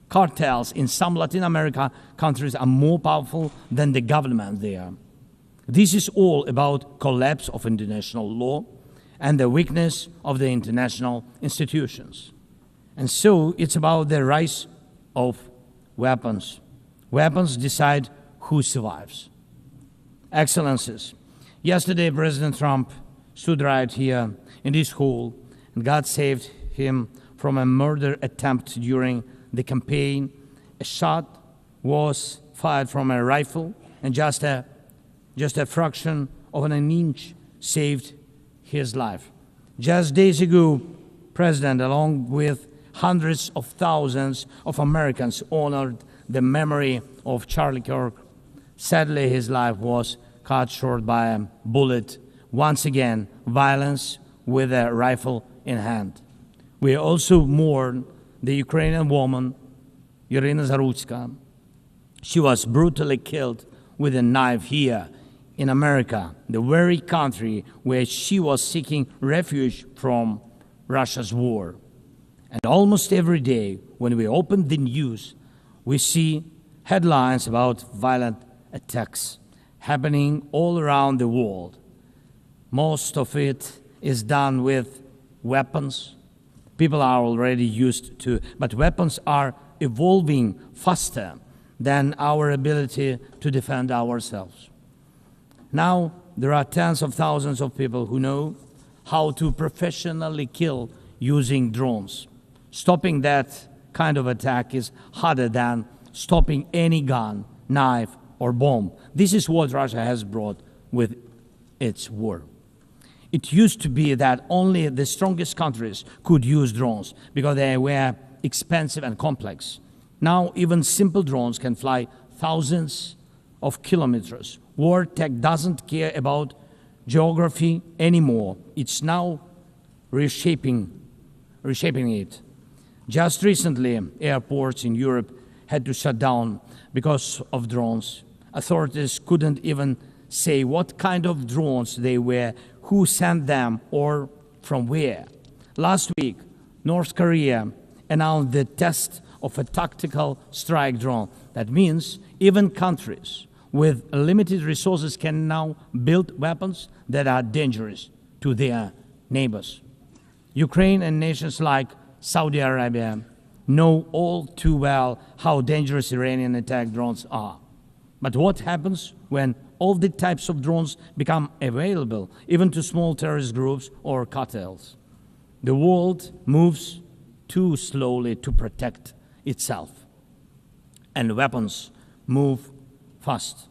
Cartels in some Latin America countries are more powerful than the government there. This is all about collapse of international law and the weakness of the international institutions. And so it's about the rise of weapons. Weapons decide who survives. Excellencies, yesterday President Trump stood right here in this hall, and God saved him from a murder attempt during the campaign. A shot was fired from a rifle, and just a fraction of an inch saved his life. Just days ago, President, along with hundreds of thousands of Americans, honored the memory of Charlie Kirk. Sadly, his life was cut short by a bullet. Once again, violence with a rifle in hand. We also mourn the Ukrainian woman, Irina Zarutska. She was brutally killed with a knife here in America, the very country where she was seeking refuge from Russia's war. And almost every day, when we open the news, we see headlines about violent attacks happening all around the world. Most of it is done with weapons. People are already used to, but weapons are evolving faster than our ability to defend ourselves. Now, there are tens of thousands of people who know how to professionally kill using drones. Stopping that kind of attack is harder than stopping any gun, knife, or bomb. This is what Russia has brought with its war. It used to be that only the strongest countries could use drones because they were expensive and complex. Now, even simple drones can fly thousands of kilometers. War tech doesn't care about geography anymore. It's now reshaping it. Just recently, airports in Europe had to shut down because of drones. Authorities couldn't even say what kind of drones they were, who sent them, or from where. Last week, North Korea announced the test of a tactical strike drone. That means even countries with limited resources can now build weapons that are dangerous to their neighbors. Ukraine and nations like Saudi Arabia know all too well how dangerous Iranian attack drones are. But what happens when all the types of drones become available, even to small terrorist groups or cartels? The world moves too slowly to protect itself, and weapons move fast.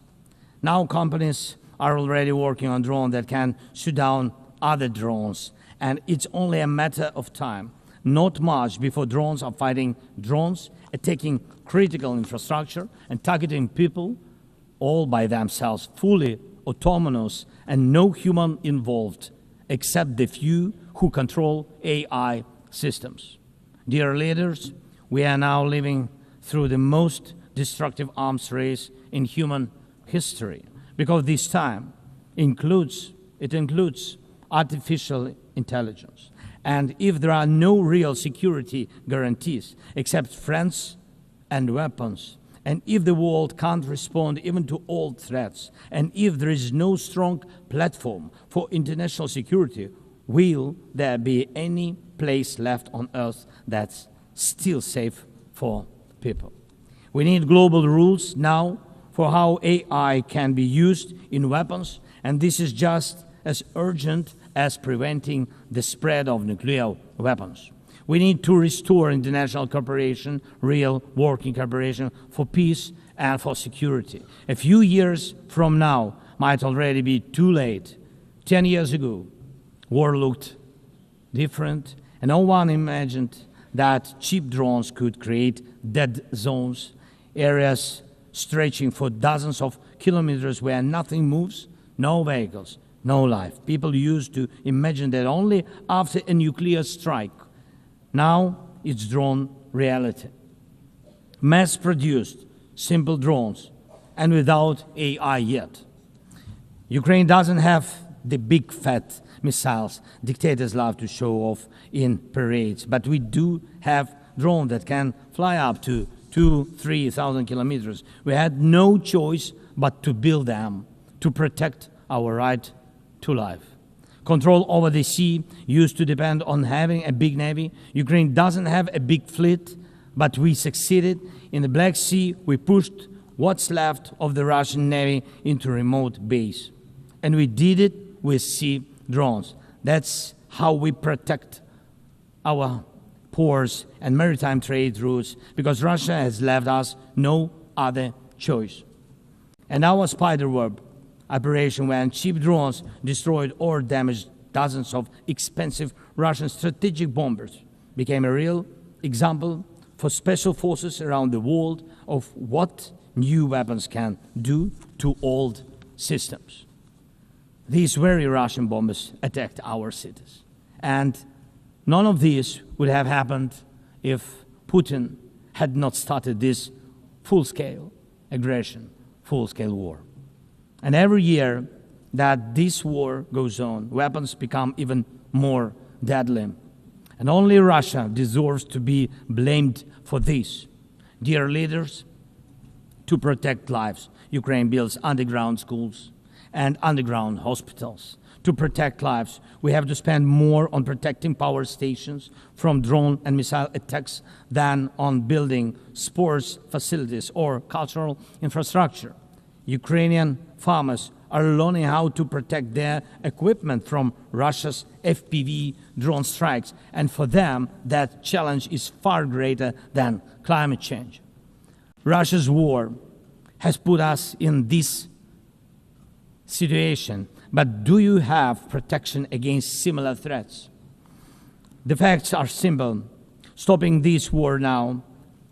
Now companies are already working on drones that can shoot down other drones, and it's only a matter of time, not much, before drones are fighting drones, attacking critical infrastructure, and targeting people all by themselves, fully autonomous, and no human involved, except the few who control AI systems. Dear leaders, we are now living through the most destructive arms race in human history, because this time includes artificial intelligence. And if there are no real security guarantees except friends and weapons, and if the world can't respond even to old threats, and if there is no strong platform for international security, will there be any place left on Earth that's still safe for people? We need global rules now for how AI can be used in weapons, and this is just as urgent as preventing the spread of nuclear weapons. We need to restore international cooperation, real working cooperation for peace and for security. A few years from now might already be too late. 10 years ago, war looked different, and no one imagined that cheap drones could create dead zones, areas stretching for dozens of kilometers where nothing moves, no vehicles, no life. People used to imagine that only after a nuclear strike. Now it's drawn reality. Mass-produced, simple drones, and without AI yet. Ukraine doesn't have the big fat missiles dictators love to show off in parades, but we do have drones that can fly up to 2,000-3,000 kilometers. We had no choice but to build them to protect our right to life. Control over the sea used to depend on having a big navy. Ukraine doesn't have a big fleet, but we succeeded. In the Black Sea, we pushed what's left of the Russian navy into remote base. And we did it with sea drones. That's how we protect our ports and maritime trade routes, because Russia has left us no other choice. And our spiderweb operation, when cheap drones destroyed or damaged dozens of expensive Russian strategic bombers, became a real example for special forces around the world of what new weapons can do to old systems. These very Russian bombers attacked our cities. And none of this would have happened if Putin had not started this full-scale aggression, full-scale war. And every year that this war goes on, weapons become even more deadly. And only Russia deserves to be blamed for this. Dear leaders, to protect lives, Ukraine builds underground schools and underground hospitals. To protect lives, we have to spend more on protecting power stations from drone and missile attacks than on building sports facilities or cultural infrastructure. Ukrainian farmers are learning how to protect their equipment from Russia's FPV drone strikes, and for them, that challenge is far greater than climate change. Russia's war has put us in this situation, but do you have protection against similar threats? The facts are simple. Stopping this war now,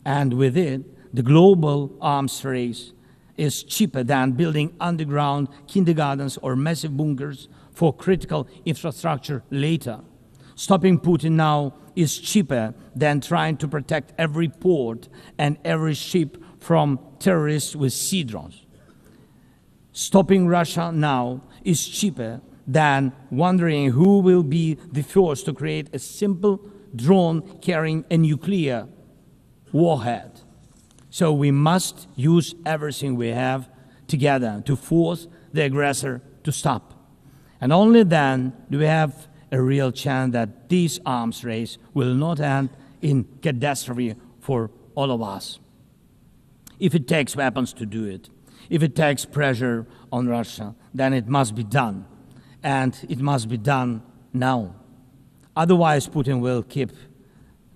and with it, the global arms race, is cheaper than building underground kindergartens or massive bunkers for critical infrastructure later. Stopping Putin now is cheaper than trying to protect every port and every ship from terrorists with sea drones. Stopping Russia now is cheaper than wondering who will be the first to create a simple drone carrying a nuclear warhead. So we must use everything we have together to force the aggressor to stop. And only then do we have a real chance that this arms race will not end in catastrophe for all of us. If it takes weapons to do it, if it takes pressure on Russia, then it must be done. And it must be done now. Otherwise, Putin will keep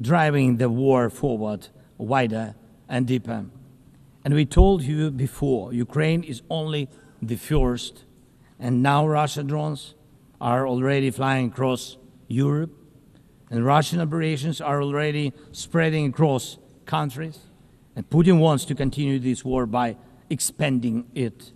driving the war forward wider and deeper. And we told you before, Ukraine is only the first, and now Russian drones are already flying across Europe, and Russian operations are already spreading across countries, and Putin wants to continue this war by expanding it,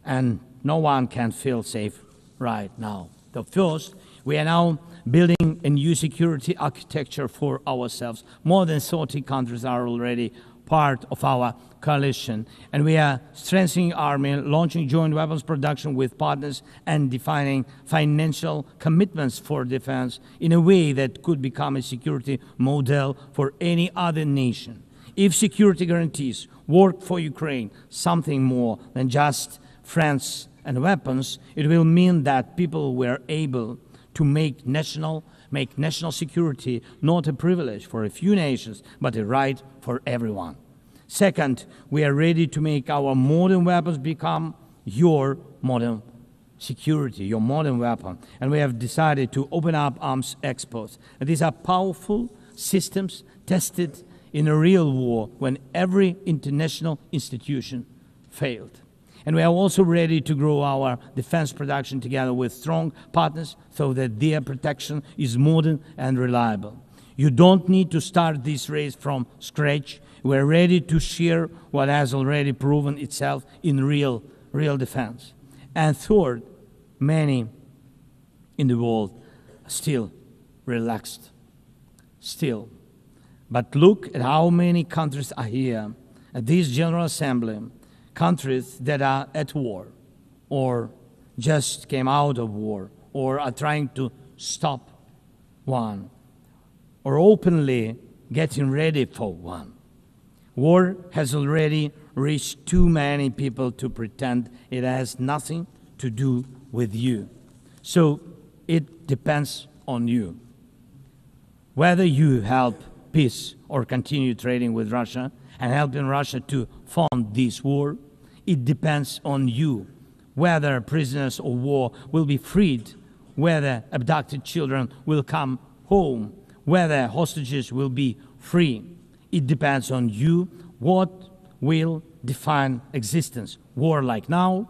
and no one can feel safe right now. So first, we are now building a new security architecture for ourselves. More than 30 countries are already part of our coalition, and we are strengthening army, launching joint weapons production with partners, and defining financial commitments for defense in a way that could become a security model for any other nation. If security guarantees work for Ukraine, something more than just friends and weapons, it will mean that people were able to make national security not a privilege for a few nations, but a right for everyone. Second, we are ready to make our modern weapons become your modern security, your modern weapon. And we have decided to open up arms exports. And these are powerful systems tested in a real war when every international institution failed. And we are also ready to grow our defense production together with strong partners so that their protection is modern and reliable. You don't need to start this race from scratch. We are ready to share what has already proven itself in real defense. And third, many in the world are still relaxed. Still. But look at how many countries are here at this General Assembly. Countries that are at war, or just came out of war, or are trying to stop one, or openly getting ready for one. War has already reached too many people to pretend it has nothing to do with you. So it depends on you. Whether you help peace or continue trading with Russia and helping Russia to fund this war, it depends on you. Whether prisoners of war will be freed, whether abducted children will come home, whether hostages will be free. It depends on you. What will define existence? War like now,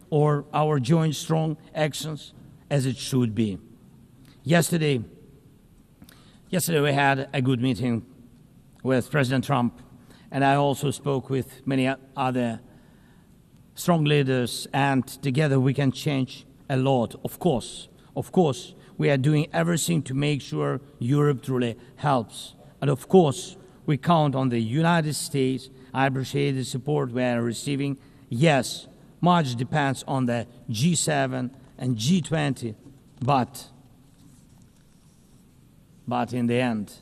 or our joint strong actions as it should be? Yesterday we had a good meeting with President Trump, and I also spoke with many other strong leaders, and together we can change a lot. Of course, we are doing everything to make sure Europe truly helps. And of course, we count on the United States. I appreciate the support we are receiving. Yes, much depends on the G7 and G20, but in the end,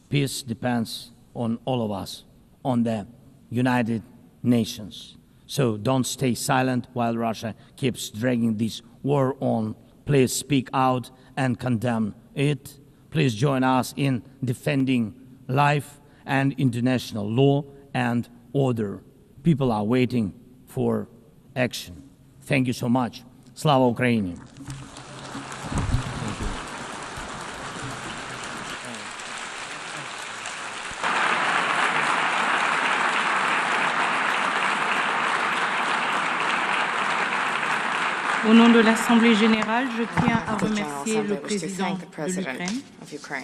peace depends on all of us, on the United Nations. So don't stay silent while Russia keeps dragging this war on. Please speak out and condemn it. Please join us in defending life and international law and order. People are waiting for action. Thank you so much. Slava Ukraini! Au nom de l'Assemblée générale, je tiens à remercier le président de l'Ukraine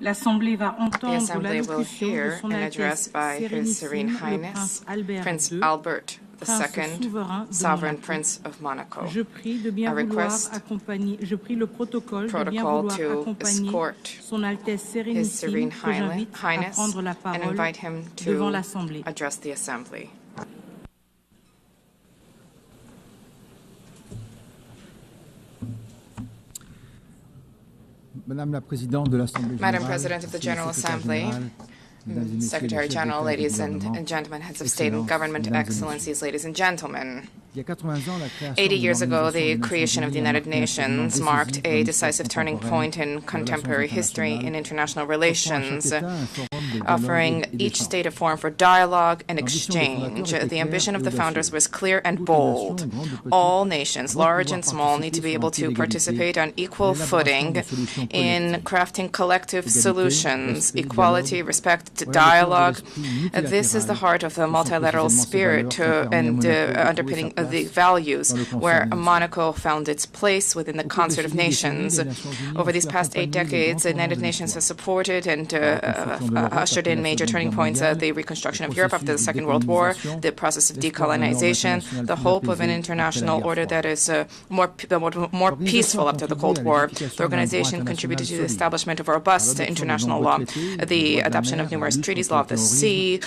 L'Assemblée va The entendre Assembly will l'allocution de hear Son an address Altesse by His Serene Sérénissime le Highness, Prince Albert Prince II, Albert Prince II, souverain de Sovereign Monaco. Prince of Monaco. Je prie de bien I vouloir request accompagner, je prie le protocole de bien protocol vouloir to accompagner escort Son Altesse His Sérénissime Serene que j'invite à Highness prendre la and parole invite him devant to l'Assemblée. address the Assembly. Madame la Présidente de l'Assemblée Madam générale, President of the Monsieur le General Secrétaire Assembly, général, Mesdames et Messieurs les Secretary chefs General, d'État et de ladies gouvernement, and gentlemen, heads of state and Excellences, government, Mesdames et excellencies, ladies and gentlemen. Il y a 80 ans, la création 80 de years ago, the l'Organisation des creation of the Nations United Unies Nations marked a decisive turning point in contemporary history in international relations, offering each state a forum for dialogue and exchange. The ambition of the founders was clear and bold. All nations, large and small, need to be able to participate on equal footing in crafting collective solutions, equality, respect, dialogue. This is the heart of the multilateral spirit and underpinning the values where Monaco found its place within the concert of nations. Over these past 8 decades, the United Nations has supported and ushered in major turning points: the reconstruction of Europe after the Second World War, the process of decolonization, the hope of an international order that is more peaceful after the Cold War. The organization contributed to the establishment of a robust international law, the adoption of numerous treaties, law of the sea,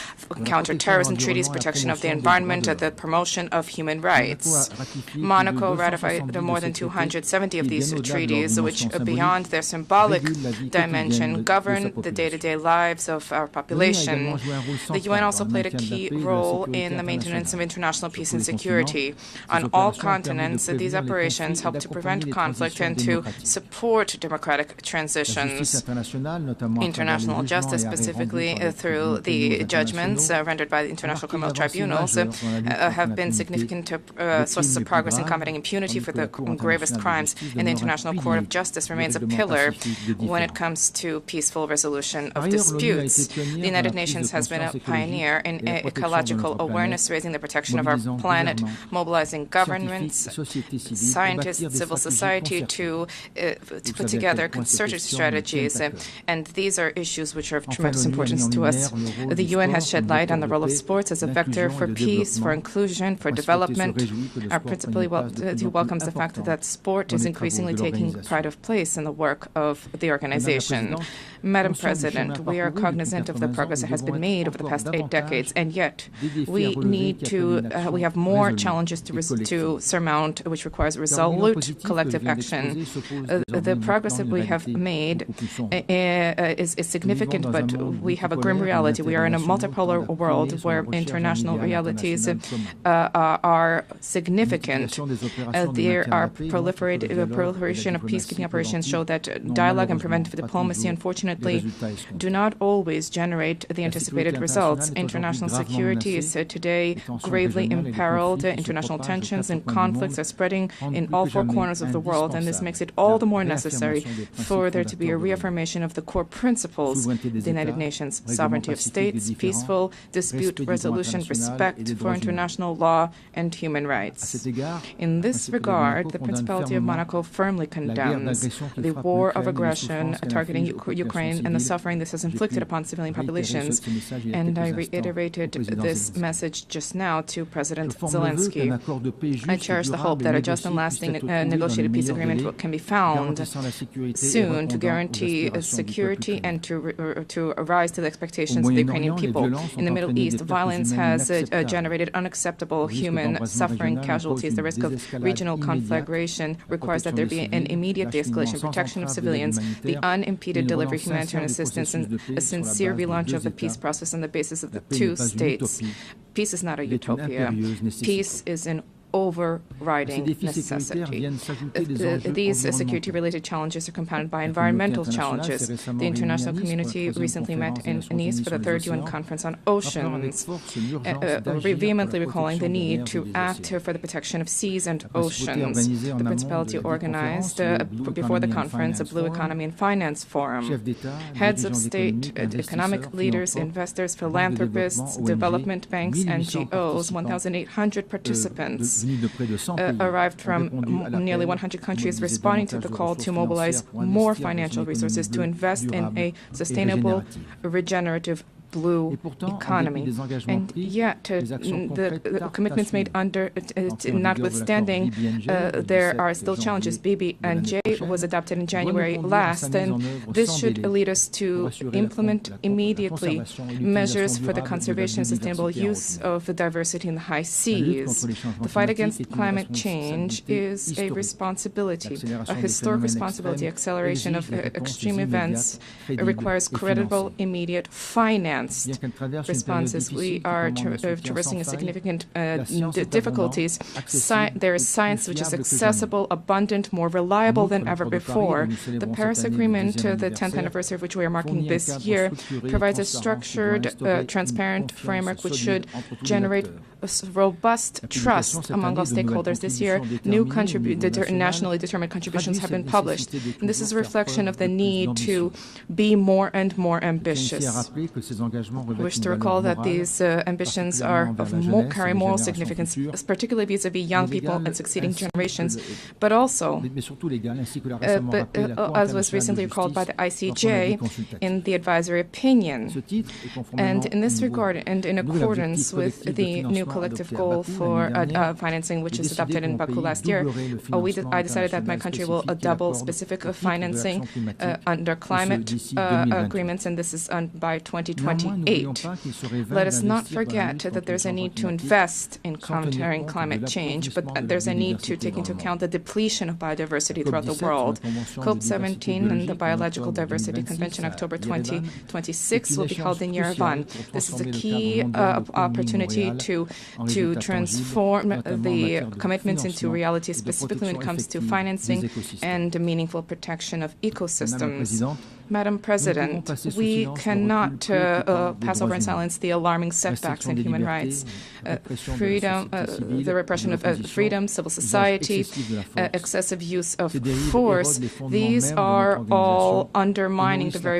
counter-terrorism treaties, protection of the environment, the promotion of human rights. Monaco ratified more than 270 of these treaties, which, beyond their symbolic dimension, govern the day-to-day lives of our population. The UN also played a key role in the maintenance of international peace and security. On all continents, these operations help to prevent conflict and to support democratic transitions. International justice, specifically through the judgments rendered by the International Criminal Tribunals, have been significant sources of progress in combating impunity for the gravest crimes, and the International Court of Justice remains a pillar when it comes to peaceful resolution of disputes. The United Nations has been a pioneer in ecological awareness, raising the protection of our planet, mobilizing governments, scientists, civil society to put together concerted strategies, and these are issues which are of tremendous importance to us. The UN has shed light on the role of sports as a vector for peace, for inclusion, for development. Our principally welcomes the fact that sport is increasingly taking pride of place in the work of the organization. Madam President, we are cognizant of the progress that has been made over the past 8 decades, and yet we have more challenges to surmount, which requires resolute collective action. The progress that we have made is significant, but we have a grim reality. We are in a multipolar world where international realities are significant. There are proliferation of peacekeeping operations show that dialogue and preventive diplomacy, unfortunately, do not always generate the anticipated results. International security is today gravely imperiled. International tensions and conflicts are spreading in all 4 corners of the world, and this makes it all the more necessary for there to be a reaffirmation of the core principles of the United Nations: sovereignty of states, peaceful dispute resolution, respect for international law and human rights. In this regard, the Principality of Monaco firmly condemns the war of aggression targeting Ukraine and the suffering this has inflicted upon civilian populations. And I reiterated this message just now to President Zelensky. I cherish the hope that a just and lasting negotiated peace agreement can be found soon to guarantee security and to rise to the expectations of the Ukrainian people. In the Middle East, violence has generated unacceptable human suffering, casualties. The risk of regional conflagration requires that there be an immediate de-escalation, protection of civilians, the unimpeded delivery of humanitarian assistance, and a sincere relaunch of the peace process on the basis of the 2 states. Peace is not a utopia. Peace is an overriding necessity. These security-related challenges are compounded by environmental challenges. The international community recently met in Nice for the 3rd UN Conference on Oceans, vehemently recalling the need to act for the protection of seas and oceans. The Principality organized, before the conference, a Blue Economy and Finance Forum. Heads of state, economic leaders, investors, philanthropists, development banks, NGOs, 1,800 participants arrived from nearly 100 countries responding to the call to mobilize more financial resources to invest in a sustainable, regenerative blue economy. And yet, the commitments made notwithstanding, there are still challenges. BB&J was adopted in January last, and this should lead us to implement immediately measures for the conservation and sustainable use of the diversity in the high seas. The fight against climate change is a responsibility, a historic responsibility. Acceleration of extreme events requires credible, immediate finance responses. We are traversing a significant difficulties. There is science which is accessible, abundant, more reliable than ever before. The Paris Agreement, the 10th anniversary of which we are marking this year, provides a structured, transparent framework which should generate a robust trust among all stakeholders. This year, new nationally determined contributions have been published. And this is a reflection of the need to be more and more ambitious. I wish to recall that these ambitions carry moral significance, particularly vis-à-vis young people and succeeding generations, but also, as was recently recalled by the ICJ in the advisory opinion. And in this regard, and in accordance with the new collective goal for financing, which is adopted in Baku last year, I decided that my country will double specific financing under climate agreements, and this is by 2028. Let us not forget that there's a need to invest in countering climate change, but there's a need to take into account the depletion of biodiversity throughout the world. COP17 and the Biological Diversity Convention, October 2026, will be held in Yerevan. This is a key opportunity to transform the commitments into reality, specifically when it comes to financing and meaningful protection of ecosystems. Madam President, we cannot pass over in silence the alarming setbacks in human rights. Freedom, the repression of freedom, civil society, excessive use of force, these are all undermining the very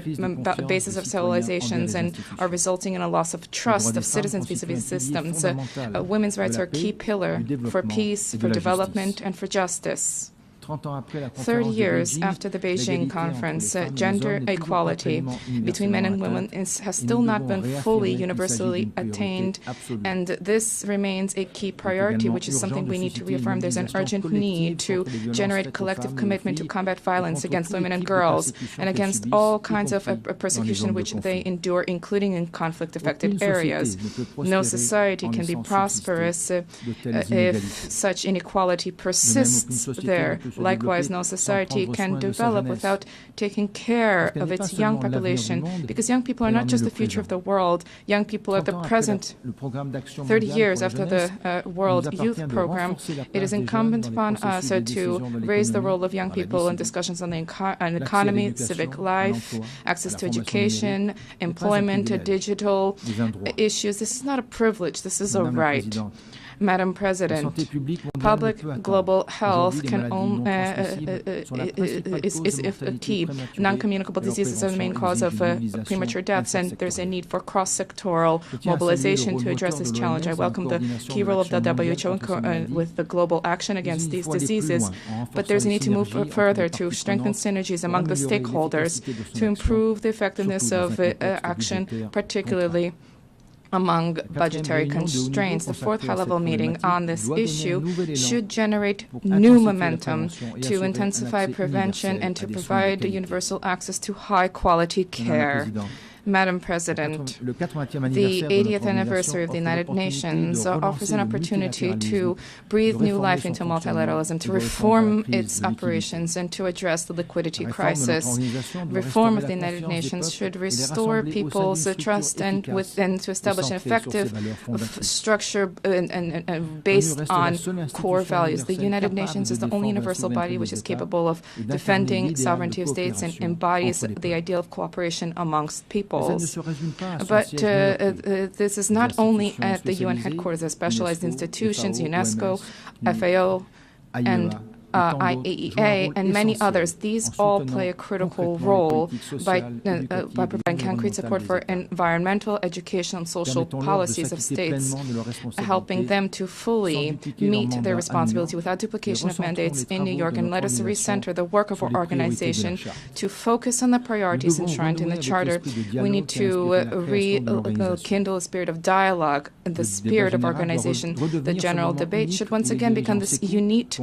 basis of civilizations and are resulting in a loss of trust of citizens vis-à-vis systems. Women's rights are a key pillar for peace, for development, and for justice. 30 years after the Beijing conference, gender equality between men and women has still not been fully universally attained, and this remains a key priority, which is something we need to reaffirm. There's an urgent need to generate collective commitment to combat violence against women and girls and against all kinds of persecution which they endure, including in conflict-affected areas. No society can be prosperous if such inequality persists there. Likewise, no society can develop without taking care of its young population, because young people are not just the future of the world. Young people are the present. 30 years after the World Youth Program, it is incumbent upon us to raise the role of young people in discussions on the economy, civic life, access to education, employment, digital issues. This is not a privilege. This is a right. Madam President, public global health is key. Non-communicable diseases are the main cause of premature deaths, and there's a need for cross-sectoral mobilization to address this challenge. I welcome the key role of the WHO with the global action against these diseases, but there's a need to move further to strengthen synergies among the stakeholders to improve the effectiveness of action, particularly among budgetary constraints. The fourth high-level meeting on this issue should generate new momentum to intensify prevention and to provide universal access to high-quality care. Madam President, the 80th anniversary of the United Nations offers an opportunity to breathe new life into multilateralism, to reform its operations, and to address the liquidity crisis. Reform of the United Nations should restore people's trust and to establish an effective structure based on core values. The United Nations is the only universal body which is capable of defending sovereignty of states and embodies the ideal of cooperation amongst people. But this is not only at the UN headquarters. There's specialized institutions, UNESCO, FAO, and IAEA, and many others. These all play a critical role by providing concrete support for environmental, educational, and social policies of states, helping them to fully meet their responsibility without duplication of mandates in New York. And let us recenter the work of our organization to focus on the priorities enshrined in the Charter. We need to rekindle a spirit of dialogue, the spirit of organization. The general debate should once again become this unique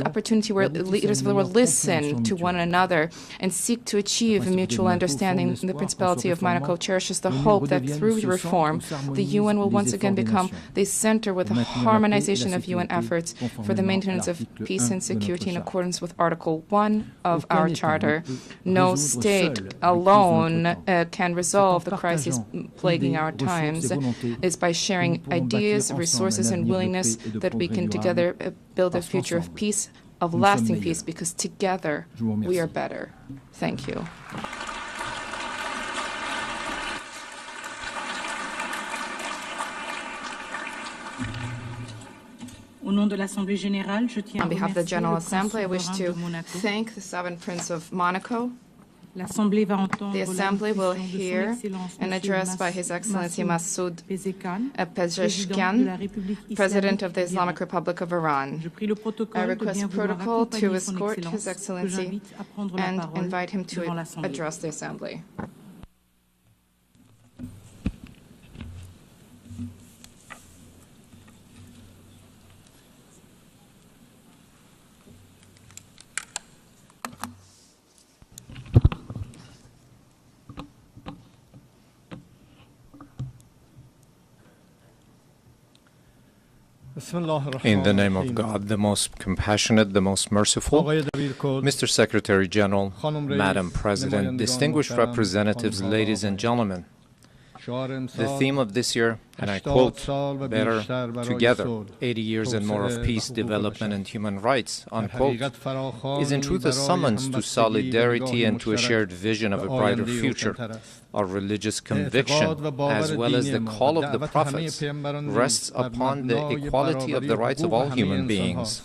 opportunity where leaders of the world listen to one another and seek to achieve mutual understanding. The Principality of Monaco cherishes the hope that through reform, the UN will once again become the center with the harmonization of UN efforts for the maintenance of peace and security in accordance with Article 1 of our Charter. No state alone can resolve the crisis plaguing our times. It's by sharing ideas, resources, and willingness that we can together build a future of peace, of lasting peace, because together we are better. Thank you. On behalf of the General Assembly, I wish to thank the Sovereign Prince of Monaco. The Assembly will hear an address by His Excellency Masoud Pezeshkian, President of the Islamic Republic of Iran. I request protocol to escort His Excellency and invite him to address the Assembly. In the name of God, the most compassionate, the most merciful, Mr. Secretary General, Madam President, distinguished representatives, ladies and gentlemen, the theme of this year, and I quote, "Better together, 80 years and more of peace, development, and human rights," unquote, is in truth a summons to solidarity and to a shared vision of a brighter future. Our religious conviction, as well as the call of the prophets, rests upon the equality of the rights of all human beings.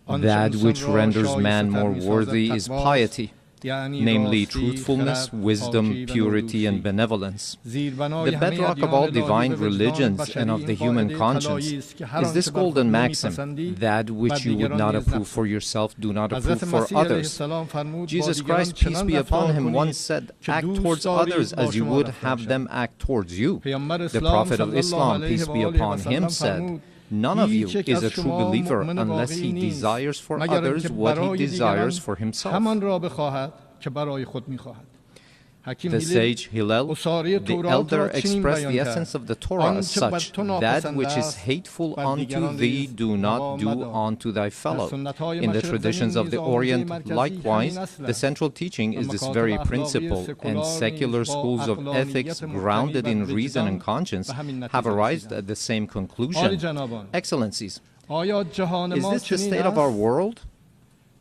That which renders man more worthy is piety, namely truthfulness, wisdom, purity, and benevolence. The bedrock of all divine religions and of the human conscience is this golden maxim: that which you would not approve for yourself, do not approve for others. Jesus Christ, peace be upon him, once said, "Act towards others as you would have them act towards you." The Prophet of Islam, peace be upon him, said, "None of you is a true believer unless he desires for others what he desires for himself." The sage Hillel, the elder, expressed the essence of the Torah as such: that which is hateful unto thee, do not do unto thy fellow. In the traditions of the Orient, likewise, the central teaching is this very principle, and secular schools of ethics, grounded in reason and conscience, have arrived at the same conclusion. Excellencies, is this the state of our world?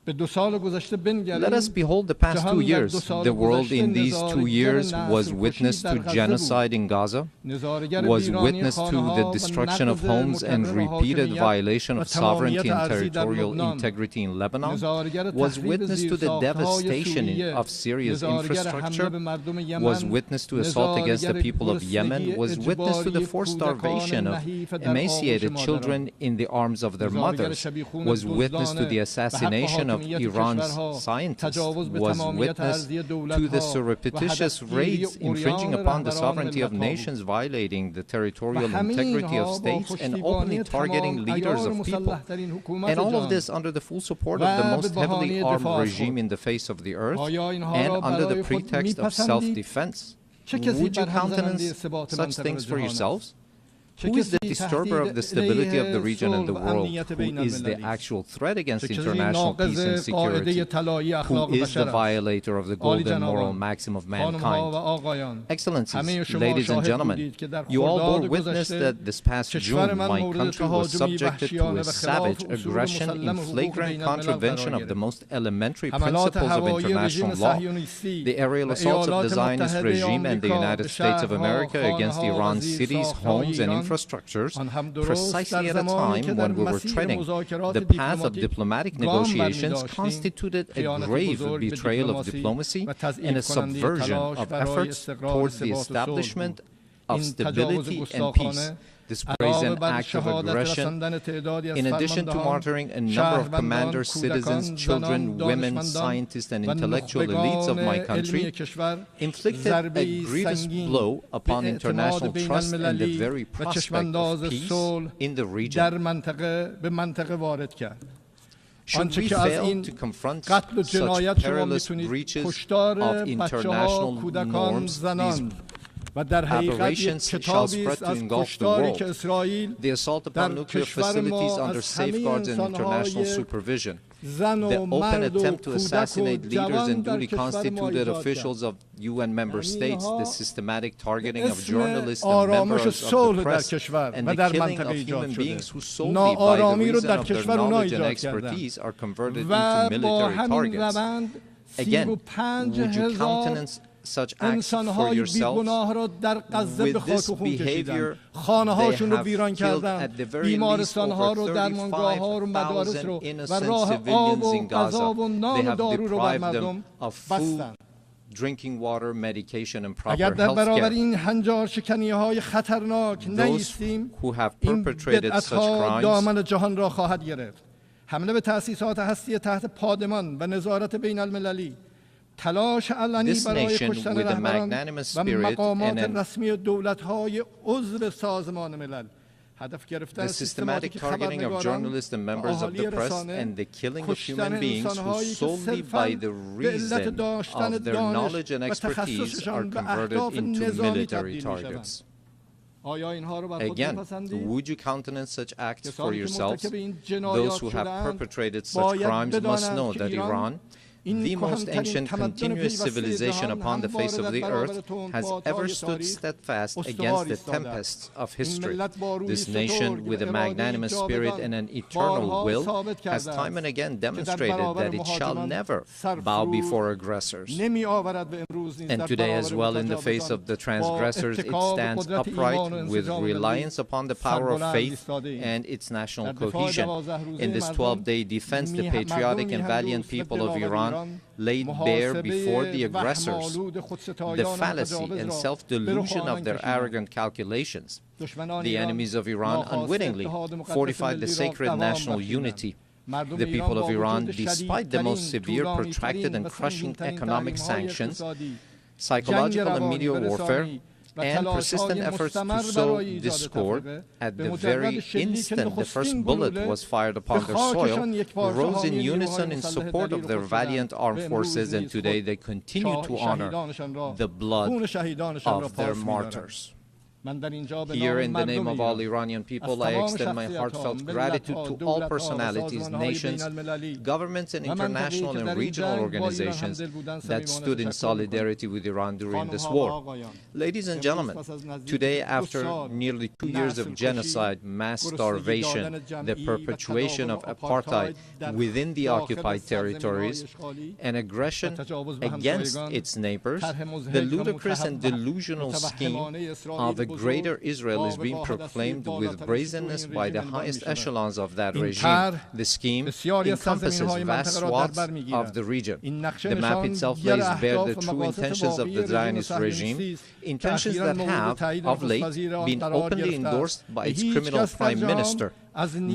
Let us behold the past 2 years. The world in these 2 years was witness to genocide in Gaza, was witness to the destruction of homes and repeated violation of sovereignty and territorial integrity in Lebanon, was witness to the devastation of Syria's infrastructure, was witness to assault against the people of Yemen, was witness to the forced starvation of emaciated children in the arms of their mothers, was witness to the assassination of Iran's scientists, was witness to the surreptitious raids infringing upon the sovereignty of nations, violating the territorial integrity of states, and openly targeting leaders of people. And all of this under the full support of the most heavily armed regime in the face of the earth, and under the pretext of self-defense. Would you countenance such things for yourselves? Who is the disturber of the stability of the region and the world? Who is the actual threat against international peace and security? Who is the violator of the golden moral maxim of mankind? Excellencies, ladies and gentlemen, you all bore witness that this past June my country was subjected to a savage aggression in flagrant contravention of the most elementary principles of international law. The aerial assaults of the Zionist regime and the United States of America against Iran's cities, homes, and infrastructure infrastructures precisely at a time when we were treading the path of diplomatic negotiations constituted a grave betrayal of diplomacy and a subversion of efforts towards the establishment of stability and peace. This brazen act of aggression, in addition to martyring a number of commanders, citizens, children, women, scientists, and intellectual elites of my country, inflicted a grievous blow upon international trust and the very prospect of peace in the region. Should we fail to confront such perilous breaches of international norms, these aberrations shall spread to engulf the world. The assault upon nuclear facilities under safeguards and international supervision, the open attempt to assassinate leaders and duly constituted officials of UN member states, the systematic targeting of journalists and members of the press, and the killing of human beings who solely by the reason of their knowledge and expertise are converted into military targets. Again, would you countenance such acts for yourselves? With this behavior, they have killed at the very least over 35,000 innocent civilians in Gaza. They have deprived them of food, drinking water, medication, and proper health care. Those who have perpetrated such crimes حمله به تأسیسات هستی تحت پادمان و نظارت بین المللی تلاش علنی برای کشتن رهبران و مقامات رسمی دولت‌های عضو سازمان ملل the systematic targeting of journalists and members of the press and the killing of human beings who solely by the reason of their knowledge and expertise are converted into military targets. Again, would you countenance such acts for yourselves? Those who have perpetrated such crimes must know that Iran, the most ancient continuous civilization upon the face of the earth, has ever stood steadfast against the tempests of history. This nation, with a magnanimous spirit and an eternal will, has time and again demonstrated that it shall never bow before aggressors. And today as well, in the face of the transgressors, it stands upright with reliance upon the power of faith and its national cohesion. In this 12-day defense, the patriotic and valiant people of Iran laid bare before the aggressors the fallacy and self-delusion of their arrogant calculations. The enemies of Iran unwittingly fortified the sacred national unity. The people of Iran, despite the most severe, protracted, and crushing economic sanctions, psychological and media warfare, and persistent efforts to sow discord, at the very instant the first bullet was fired upon their soil, rose in unison in support of their valiant armed forces, and today they continue to honor the blood of their martyrs. Here, in the name of all Iranian people, I extend my heartfelt gratitude to all personalities, nations, governments, and international and regional organizations that stood in solidarity with Iran during this war. Ladies and gentlemen, today, after nearly 2 years of genocide, mass starvation, the perpetuation of apartheid within the occupied territories, and aggression against its neighbors, the ludicrous and delusional scheme of a Greater Israel is being proclaimed with brazenness by the highest echelons of that regime. The scheme encompasses vast swaths of the region. The map itself lays bare the true intentions of the Zionist regime, intentions that have, of late, been openly endorsed by its criminal prime minister.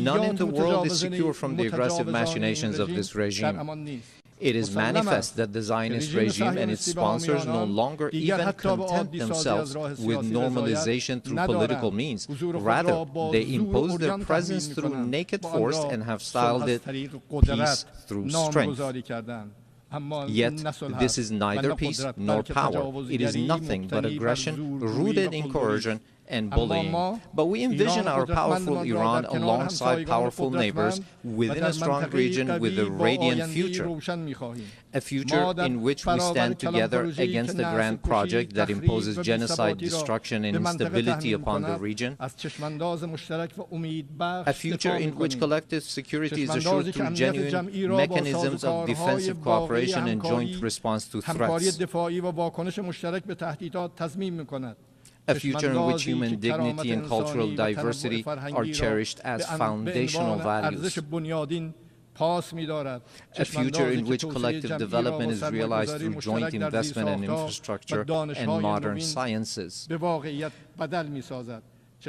None in the world is secure from the aggressive machinations of this regime. It is manifest that the Zionist regime and its sponsors no longer even content themselves with normalization through political means. Rather, they impose their presence through naked force and have styled it peace through strength. Yet, this is neither peace nor power. It is nothing but aggression rooted in coercion and bullying. But we envision our powerful Iran alongside powerful neighbors within a strong region with a radiant future. A future in which we stand together against the grand project that imposes genocide, destruction, and instability upon the region. A future in which collective security is assured through genuine mechanisms of defensive cooperation and joint response to threats. a future in which human dignity and cultural diversity are cherished as foundational values, a future in which collective development is realized through joint investment in infrastructure and modern sciences,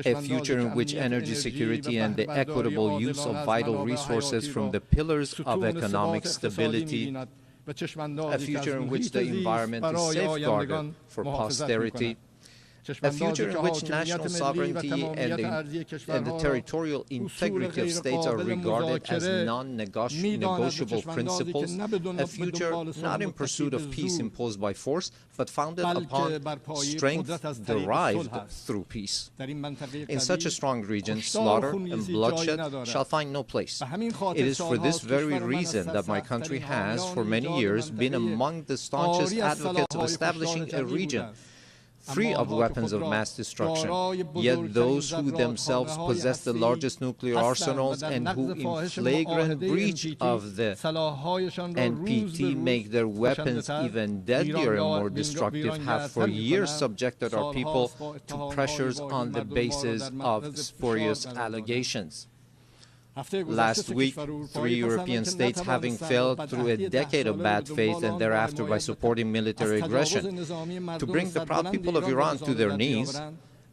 a future in which energy security and the equitable use of vital resources from the pillars of economic stability, a future in which the environment is safeguarded for posterity, a future in which national sovereignty and the territorial integrity of states are regarded as non-negotiable principles, a future not in pursuit of peace imposed by force, but founded upon strength derived through peace. In such a strong region, slaughter and bloodshed shall find no place. It is for this very reason that my country has, for many years, been among the staunchest advocates of establishing a region free of weapons of mass destruction, yet those who themselves possess the largest nuclear arsenals and who in flagrant breach of the NPT make their weapons even deadlier and more destructive have for years subjected our people to pressures on the basis of spurious allegations. Last week, 3 European states, having failed through a decade of bad faith and thereafter by supporting military aggression, to bring the proud people of Iran to their knees,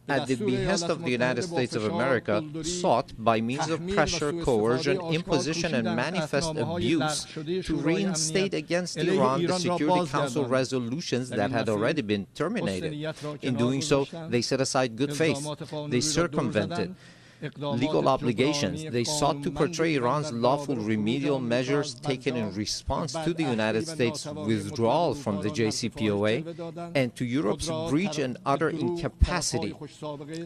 at the behest of the United States of America, sought, by means of pressure, coercion, imposition, and manifest abuse, to reinstate against Iran the Security Council resolutions that had already been terminated. In doing so, they set aside good faith. They circumvented legal obligations. They sought to portray Iran's lawful remedial measures taken in response to the United States' withdrawal from the JCPOA and to Europe's breach and utter incapacity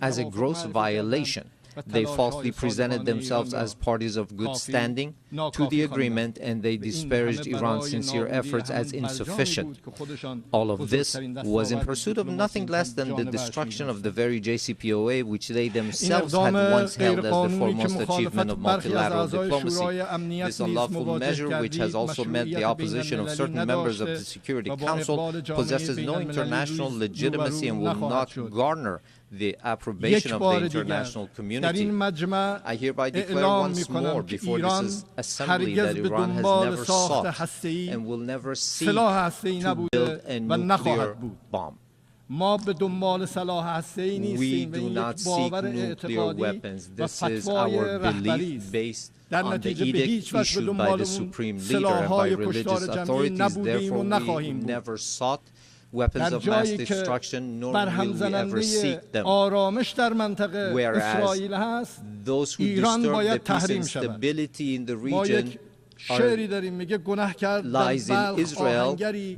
as a gross violation. They falsely presented themselves as parties of good standing to the agreement, and they disparaged Iran's sincere efforts as insufficient. All of this was in pursuit of nothing less than the destruction of the very JCPOA, which they themselves had once held as the foremost achievement of multilateral diplomacy. This unlawful measure, which has also met the opposition of certain members of the Security Council, possesses no international legitimacy and will not garner the approbation of the international community. I hereby declare once more before this assembly that Iran has never sought and will never seek to build a nuclear bomb. We do not seek nuclear weapons. This is our belief based on the edict issued by the Supreme Leader and by religious authorities. Therefore, we never sought weapons of mass destruction, nor will we ever seek them. Whereas those who disturb the peace and stability in the region lies in Israel,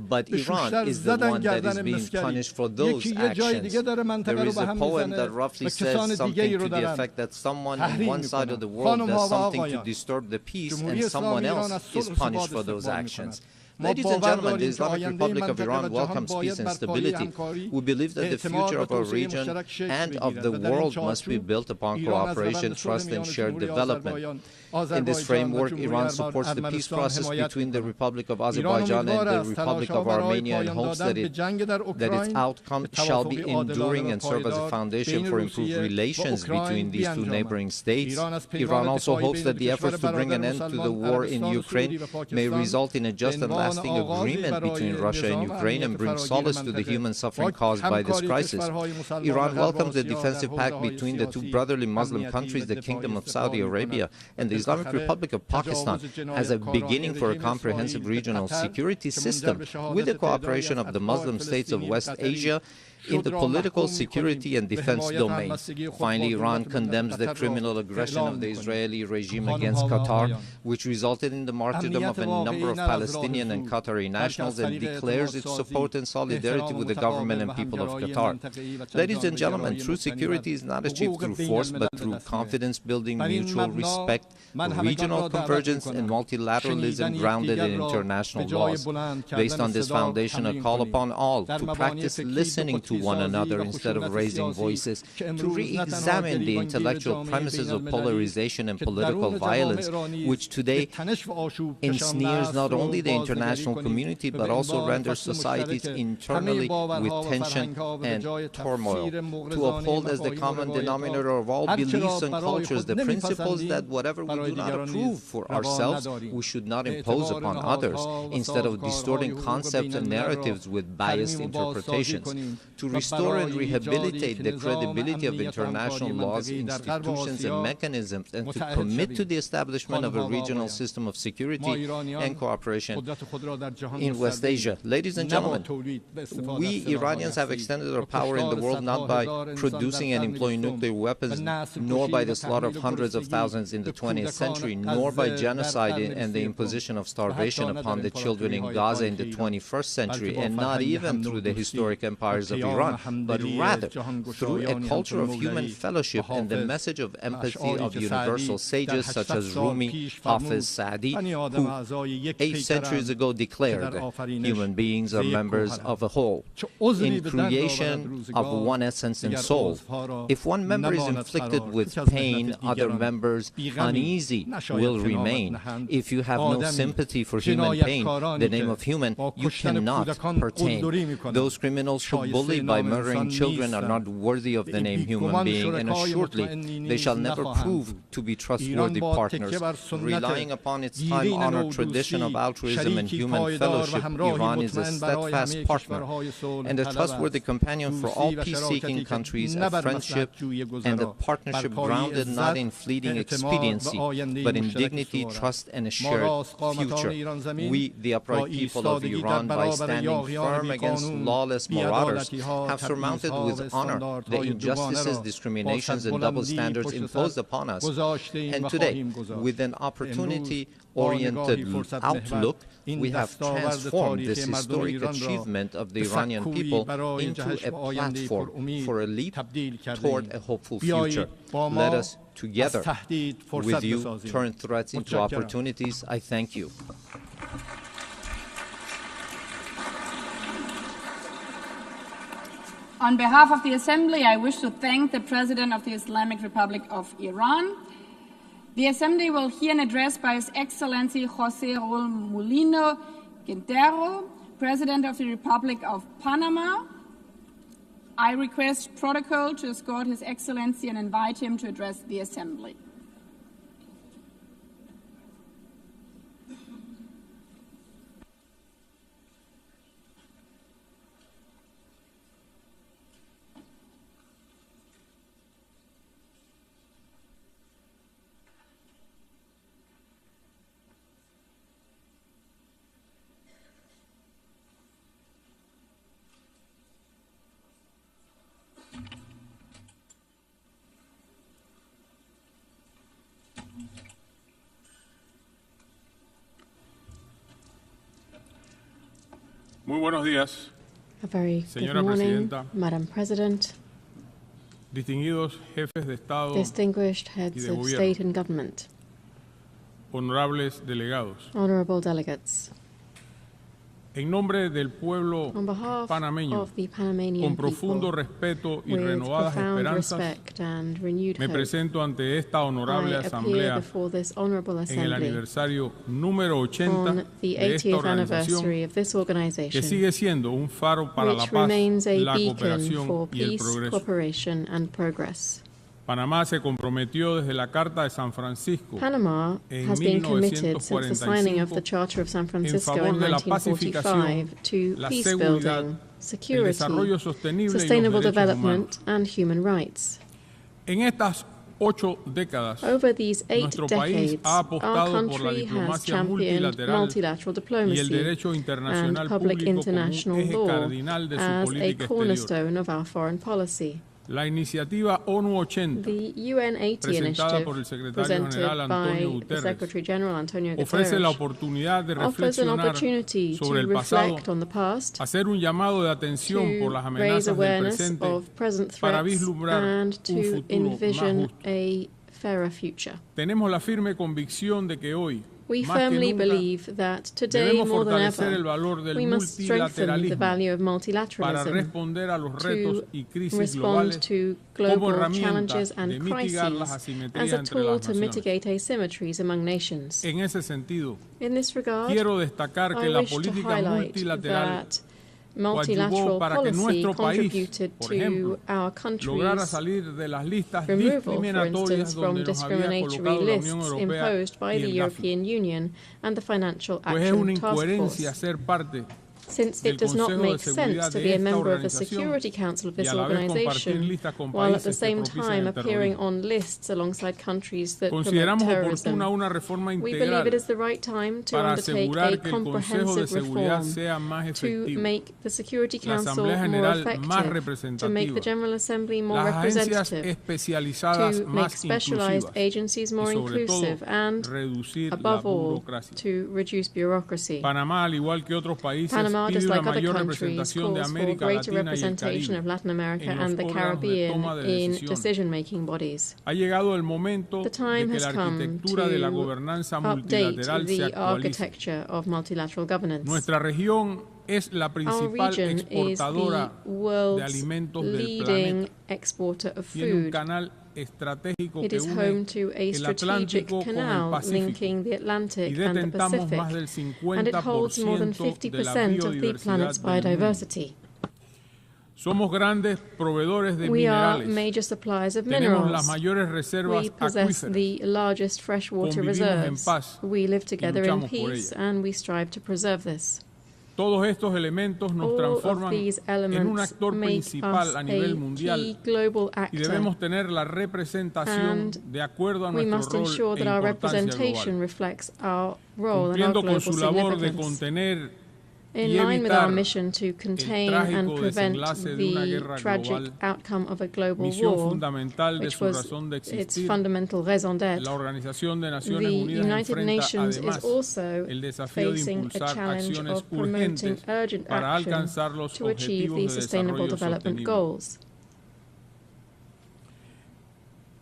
but Iran is the one that is being punished for those actions. There is a poem that roughly says something to the effect that someone on one side of the world does something to disturb the peace and someone else is punished for those actions. Ladies and gentlemen, the Islamic Republic of Iran welcomes peace and stability. We believe that the future of our region and of the world must be built upon cooperation, trust, and shared development. In this framework, Iran supports the peace process between the Republic of Azerbaijan and the Republic of Armenia and hopes that its outcome shall be enduring and serve as a foundation for improved relations between these two neighboring states. Iran also hopes that the efforts to bring an end to the war in Ukraine may result in a just and lasting agreement between Russia and Ukraine and bring solace to the human suffering caused by this crisis. Iran welcomes the defensive pact between the two brotherly Muslim countries, the Kingdom of Saudi Arabia and the Islamic Republic of Pakistan, as a beginning for a comprehensive regional security system with the cooperation of the Muslim states of West Asia in the political, security, and defense domains. Finally, Iran condemns the criminal aggression of the Israeli regime against Qatar, which resulted in the martyrdom of a number of Palestinian and Qatari nationals, and declares its support and solidarity with the government and people of Qatar. Ladies and gentlemen, true security is not achieved through force, but through confidence-building, mutual respect, regional convergence, and multilateralism grounded in international laws. Based on this foundation, I call upon all to practice listening to one another instead of raising voices, to re-examine the intellectual premises of polarization and political violence, which today ensnares not only the international community but also renders societies internally with tension and turmoil. To uphold as the common denominator of all beliefs and cultures the principles that whatever we do not approve for ourselves, we should not impose upon others, instead of distorting concepts and narratives with biased interpretations. To restore and rehabilitate the credibility of international laws, institutions, and mechanisms, and to commit to the establishment of a regional system of security and cooperation in West Asia. Ladies and gentlemen, we Iranians have extended our power in the world not by producing and employing nuclear weapons, nor by the slaughter of hundreds of thousands in the 20th century, nor by genocide and the imposition of starvation upon the children in Gaza in the 21st century, and not even through the historic empires of Iran, but rather through a culture of human fellowship and the message of empathy of universal sages such as Rumi, Hafiz, Saadi, who 8 centuries ago declared human beings are members of a whole, in creation of one essence and soul. If one member is inflicted with pain, other members uneasy will remain. If you have no sympathy for human pain, the name of human, you cannot pertain. Those criminals who bully by murdering children are not worthy of the name human being, and assuredly they shall never prove to be trustworthy partners. Relying upon its time-honored tradition of altruism and human fellowship, Iran is a steadfast partner and a trustworthy companion for all peace-seeking countries, a friendship and a partnership grounded not in fleeting expediency, but in dignity, trust, and a shared future. We, the upright people of Iran, by standing firm against lawless marauders, have surmounted with honor the injustices, discriminations, and double standards imposed upon us. And today, with an opportunity-oriented outlook, we have transformed this historic achievement of the Iranian people into a platform for a leap toward a hopeful future. Let us together with you turn threats into opportunities. I thank you. On behalf of the Assembly, I wish to thank the President of the Islamic Republic of Iran. The Assembly will hear an address by His Excellency José Raúl Mulino Quintero, President of the Republic of Panama. I request protocol to escort His Excellency and invite him to address the Assembly. Muy buenos días, A very good Señora morning, Presidenta, Madam President, distinguidos jefes de Estado, distinguished heads de of gobierno. state and government, honorables delegados. honorable delegates. En nombre del pueblo On behalf panameño, of the Panamanian con profundo people, respeto y with renovadas profound esperanzas, respect and renewed me hope, presento ante esta honorable I appear asamblea before this honorable en el assembly aniversario número 80 on the de esta 80th anniversary organización, of this que organization, sigue siendo un faro para la which paz, remains a la beacon cooperación for y el peace, progreso. cooperation and progress. Panamá se comprometió desde la Carta de San Francisco Panama en has been committed since the signing of 1945 the Charter of San en Francisco favor in de la 1945 pacificación, to la peace seguridad, building, el security, desarrollo sostenible y los sustainable derechos development, humanos. and human rights. En estas 8 décadas, Over these 8 nuestro país decades, ha our apostado por la country has diplomacia championed multilateral multilateral y el diplomacy derecho internacional and public público como un international eje law cardinal de su as a política exterior. cornerstone of our foreign policy. La iniciativa ONU 80, The UN 80 presentada por el initiative, secretario presented general Antonio by the Guterres, Secretary General Antonio ofrece la Guterres, oportunidad de offers an reflexionar opportunity to sobre el pasado, reflect on the past, hacer un llamado de atención por las to raise amenazas del awareness presente of present para threats vislumbrar and un to futuro más envision justo. a fairer future. Tenemos la firme convicción de que hoy, We Más que firmly nunca, believe that today, debemos more than fortalecer el ever, valor del we must strengthen the multilateralismo value of para multilateralism responder a los retos to y crisis respond globales to como global herramienta challenges de and mitigar las crises asimetrías as a entre tool las to naciones. mitigate asymmetries among nations. En ese sentido, In this regard, quiero destacar que I la wish to política highlight multilateral that multilateral para que policy nuestro país, contributed por to ejemplo, our lograra country's salir de las listas removal, for discriminatorias instance, from donde nos había discriminatory colocado la Unión lists Europea imposed by y the el GAFI. European Union and the Financial Pues es una Action Task incoherencia Force. ser parte Since del it does not Consejo de make sense Seguridad to de be a esta member of the organización Security Council of y this a la vez compartir organization, listas con while at the países que same propician time el appearing terrorismo. on lists alongside countries that promote Consideramos terrorism. oportuna una reforma We believe integral it is the right time to para undertake asegurar a que el Consejo de comprehensive Seguridad reform sea más to efectivo, make the Security la Council Asamblea more General más effective, to make the representativa, General Assembly more las agencias representative, especializadas to make más specialized inclusivas agencies more y sobre todo inclusive, and reducir la above all, burocracia. to reduce bureaucracy. Panamá, al igual que otros países, Panama, pide just una like other mayor countries, representación de calls for América greater Latina y el representation of Caribe Latin America en los and the órganos de Caribbean toma de in decisiones. decision-making bodies. Ha llegado el momento The de time que has la come arquitectura de la to gobernanza update multilateral se the actualice. architecture of multilateral governance. Nuestra región es la Our principal region is exportadora the de world's alimentos del leading planeta. exporter of Tiene un food. canal estratégico It que is une home to a el strategic Atlántico con el canal Pacífico linking the y Atlantic and the detentamos más Pacific, del and it holds more than 50% de la 50% of the biodiversidad planet's del mundo. biodiversity. Somos grandes proveedores de We are minerales. major suppliers of Tenemos las minerals. mayores reservas We possess acuíferas. the largest freshwater Convivimos en reserves. paz We live together in luchamos por peace, ella. and we strive to preserve this. Todos estos elementos nos All of transforman these en un elements actor make principal us a nivel a mundial key global y actor, debemos tener la representación and de acuerdo a we nuestro must rol ensure e that our importancia representation global, reflects our role and our cumpliendo con global su labor de significance. contener In y line with our evitar mission to contain trágico and prevent desenlace de una the guerra tragic global, outcome of a global misión war, fundamental de which su was razón de its existir. fundamental raison d'être. La Organización de Naciones The Unidas United enfrenta Nations además is also el desafío de facing a impulsar challenge acciones of promoting urgentes urgent para action alcanzar los to achieve objetivos the de Sustainable desarrollo Development sostenible. Goals.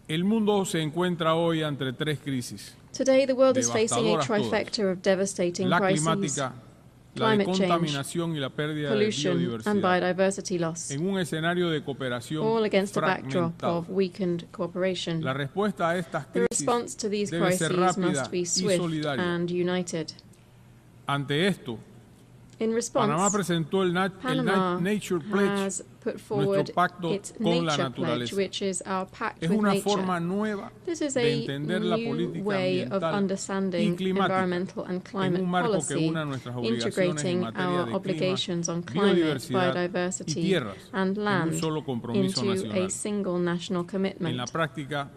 El mundo se encuentra hoy ante tres crisis: Today, the world is facing a devastadoras todas. trifecta of devastating la crises: climática, la climate change, contaminación y la pérdida de pollution, and biodiversidad, biodiversity loss, en un escenario de cooperación all against a backdrop fragmentado. of weakened cooperation. La respuesta a estas The crisis response to these debe ser crises rápida must be y swift solidaria. and united. Ante esto, In Panamá response, presentó el Panama Nature Pledge, has put forward pacto its con la Nature Pledge, naturaleza. which is our pact Es with una nature. forma nueva This is de a entender la new política way of ambiental y understanding climática environmental and en climate un marco que policy, una nuestras obligaciones en integrating materia our de obligations on clima, climate, biodiversidad y biodiversity, tierras and en un land solo compromiso into a nacional. single national En commitment. la práctica,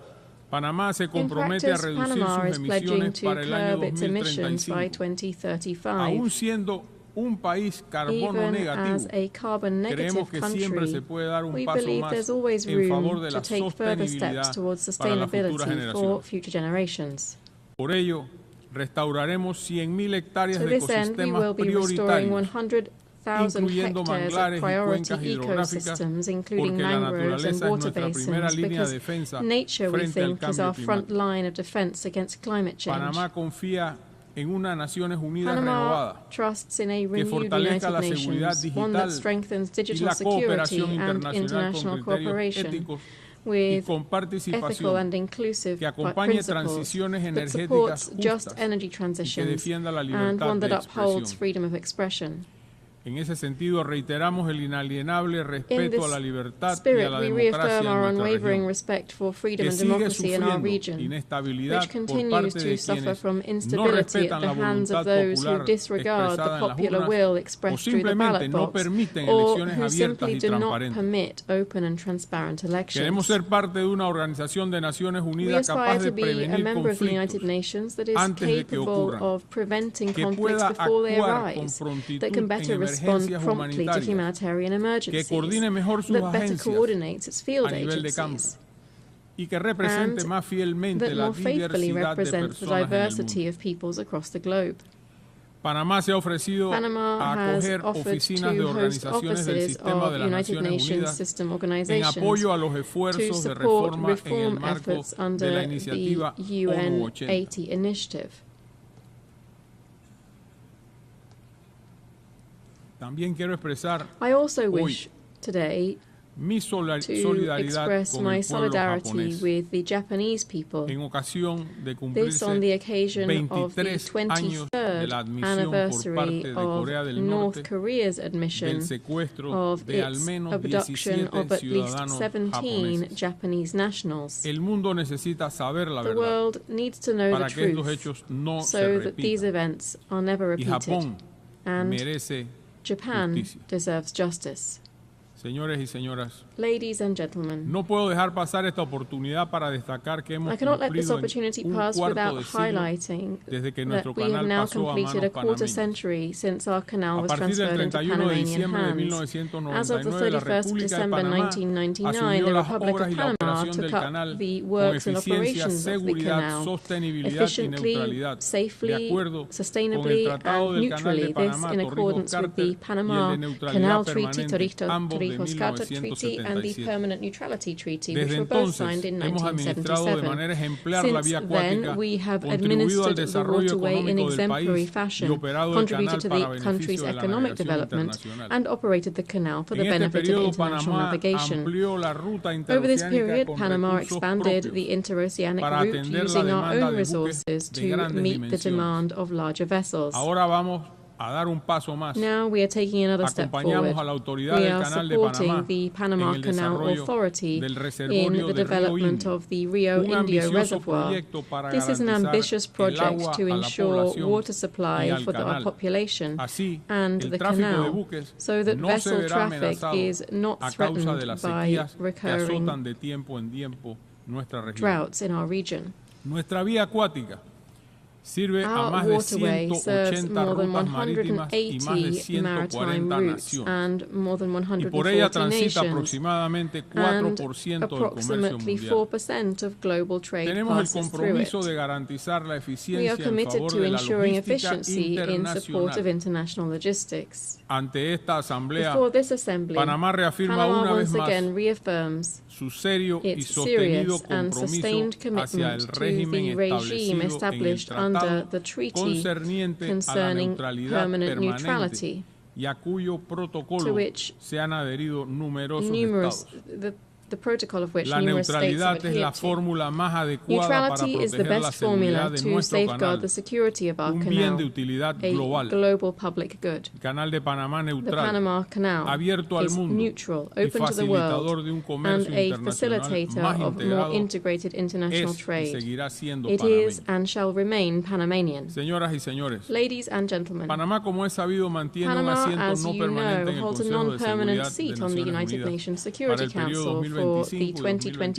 Panamá se In compromete a practice, reducir Panama sus is pledging emisiones to para el año curb its emissions by 2035. 2035. Aún siendo un país carbono Even negativo, as a carbon creemos negative que siempre se country, puede dar un we paso believe más there's always en favor room de to la take further steps sostenibilidad towards para las futuras sustainability for generaciones. future generations. Por ello, restauraremos 100.000 hectáreas To de this end, we ecosistemas will be restoring prioritarios, 100,000 incluyendo hectares manglares of y priority cuencas hidrográficas, ecosystems, including porque la mangroves and naturaleza es water nuestra primera basins, línea de because defensa nature, we frente al think, is our cambio front climático. line of defense against climate change. Panamá confía en una Naciones Unidas Panama renovada trusts in a que renewed fortalezca United la seguridad Nations, one that digital strengthens y digital la security cooperación and internacional international con criterios cooperation éticos y with con ethical participación and inclusive que acompañe principles transiciones that energéticas supports just justas energy y que transitions defienda la and libertad one de that upholds expresión. freedom of expression. En ese sentido, reiteramos el inalienable In respeto a la this libertad y a spirit, la we democracia reaffirm our en nuestra unwavering región, respect for freedom que and sigue democracy in our sufriendo region, inestabilidad which por continues parte to de suffer quienes from no instability at respetan the la hands of voluntad those who popular disregard the expresada en las popular urnas will o expressed through the simplemente ballot no box, permiten or elecciones who abiertas simply y do not transparentes. permit open and transparent elections. Queremos ser parte de una organización de Naciones We Unidas aspire capaz to de be a prevenir member of the conflictos United Nations that is antes de que capable ocurran, of preventing que conflicts pueda before they actuar con arise, prontitud that can en better respond emergencias promptly to humanitarias, humanitarian que emergencies, coordine mejor sus that better agencias coordinates its field a nivel de campo agencies, y que represente and más fielmente that la more faithfully diversidad de represents the personas en el diversity mundo. of peoples across the globe. Panamá se ha ofrecido Panama a has acoger offered oficinas de to host organizaciones del offices sistema of de las United Naciones Nations Unidas system en organizations apoyo a los to esfuerzos de support reforma en el reform marco efforts de la under the iniciativa UN ONU 80. 80 initiative. También quiero expresar I also hoy wish today mi to solidaridad express con my el pueblo solidarity japonés with the Japanese people. en ocasión de This on the cumplirse occasion of the 23 años de la 23rd admisión por anniversary parte de of Corea del North Norte Korea's admission del secuestro of de al its menos abduction 17 of at least ciudadanos 17 japoneses. Japanese nationals. El mundo necesita saber la The verdad world needs to know the para que estos truth hechos no se so that these repitan. events are never Y repeated. Japón And merece Japan justicia. deserves justice. Señores y señoras, Ladies and gentlemen, no puedo dejar pasar esta oportunidad para destacar que hemos I cannot let this cumplido opportunity un pass cuarto without de siglo highlighting desde que that nuestro we have canal now pasó a completed a manos quarter panameñas. century since our canal A was partir del transferred into 31 de Panamanian diciembre de hands. As of the 1999, la 31st of República de December Panamá 1999, asumió the las Republic obras of y la Panama operación del took up canal the con works and eficiencia, operations of the seguridad, canal sostenibilidad y efficiently, neutralidad, de safely, acuerdo con el sustainably, Tratado and del Canal de neutrally. This Panamá, in Torrijos accordance with the Carter, y el Panama de neutralidad Canal Treaty, permanente, ambos de Torrijos-Carter Treaty, and the 1977. Permanent Neutrality Treaty, which Desde were both entonces, signed in hemos administrado de 1977. manera ejemplar la vía Since acuática, then, we have contribuido al administered the desarrollo waterway in económico del exemplary país y fashion, operado el contributed canal to para the country's beneficio de la economic navegación development, internacional. and operated the canal for the En este benefit of periodo, international Panamá navigation. amplió la ruta Over this interoceánica period, con Panama recursos expanded propios the interoceanic para route atender la using our demanda own de buques resources de to grandes meet the dimensiones. demand of larger vessels. Ahora vamos a dar un paso más. Now we are taking another step forward. Acompañamos a la autoridad We del are Canal de supporting Panamá the en Panama el Canal desarrollo Authority del in reservorio the de Río development Indio, of the Rio un Indio ambicioso Reservoir. proyecto para This is an garantizar ambitious el project agua to a la ensure población water y supply al for our canal. population Así, and el the tráfico de canal, buques so that no se vessel verá traffic amenazado is not a causa de threatened las by sequías que recurring azotan de tiempo en tiempo nuestra región. droughts in our region. Nuestra vía acuática sirve a Our más de waterway serves 180 more than rutas marítimas y más de 180 maritime 140 routes naciones. and more than Y por ella 140 transita nations, aproximadamente and 4% del comercio approximately mundial. 4% of global trade Tenemos el passes through compromiso it. de garantizar la We are eficiencia en committed favor to de la ensuring logística efficiency in support of internacional. international logistics. Ante esta asamblea, Before this assembly, Panamá reafirma Panama una vez once más again reaffirms su serio y its sostenido serious and compromiso sustained hacia el commitment to régimen the regime establecido en el established under tratado the treaty concerniente a la concerning neutralidad permanent permanente neutrality, y a cuyo to protocolo which se han adherido numerosos numerous, estados. the protocol of which La numerous states have neutralidad es la adhered to. fórmula más adecuada para Neutrality is the proteger la best formula seguridad de to nuestro safeguard canal, the security of our un bien canal, de utilidad a global. global public good. El canal de Panamá The neutral, Panama Canal abierto al is mundo neutral, y open to the facilitador world, de un and comercio a internacional facilitator más of more integrado, integrated international es y trade. seguirá siendo It is panameño. and shall remain Panamanian. Señoras y señores, Ladies and gentlemen, Panamá, como es sabido, mantiene un Panama, asiento as no you permanente know, en el holds a Consejo de non-permanent Seguridad de seat on the Naciones United Unidas Nations para Security el periodo Council for the 2025-2026.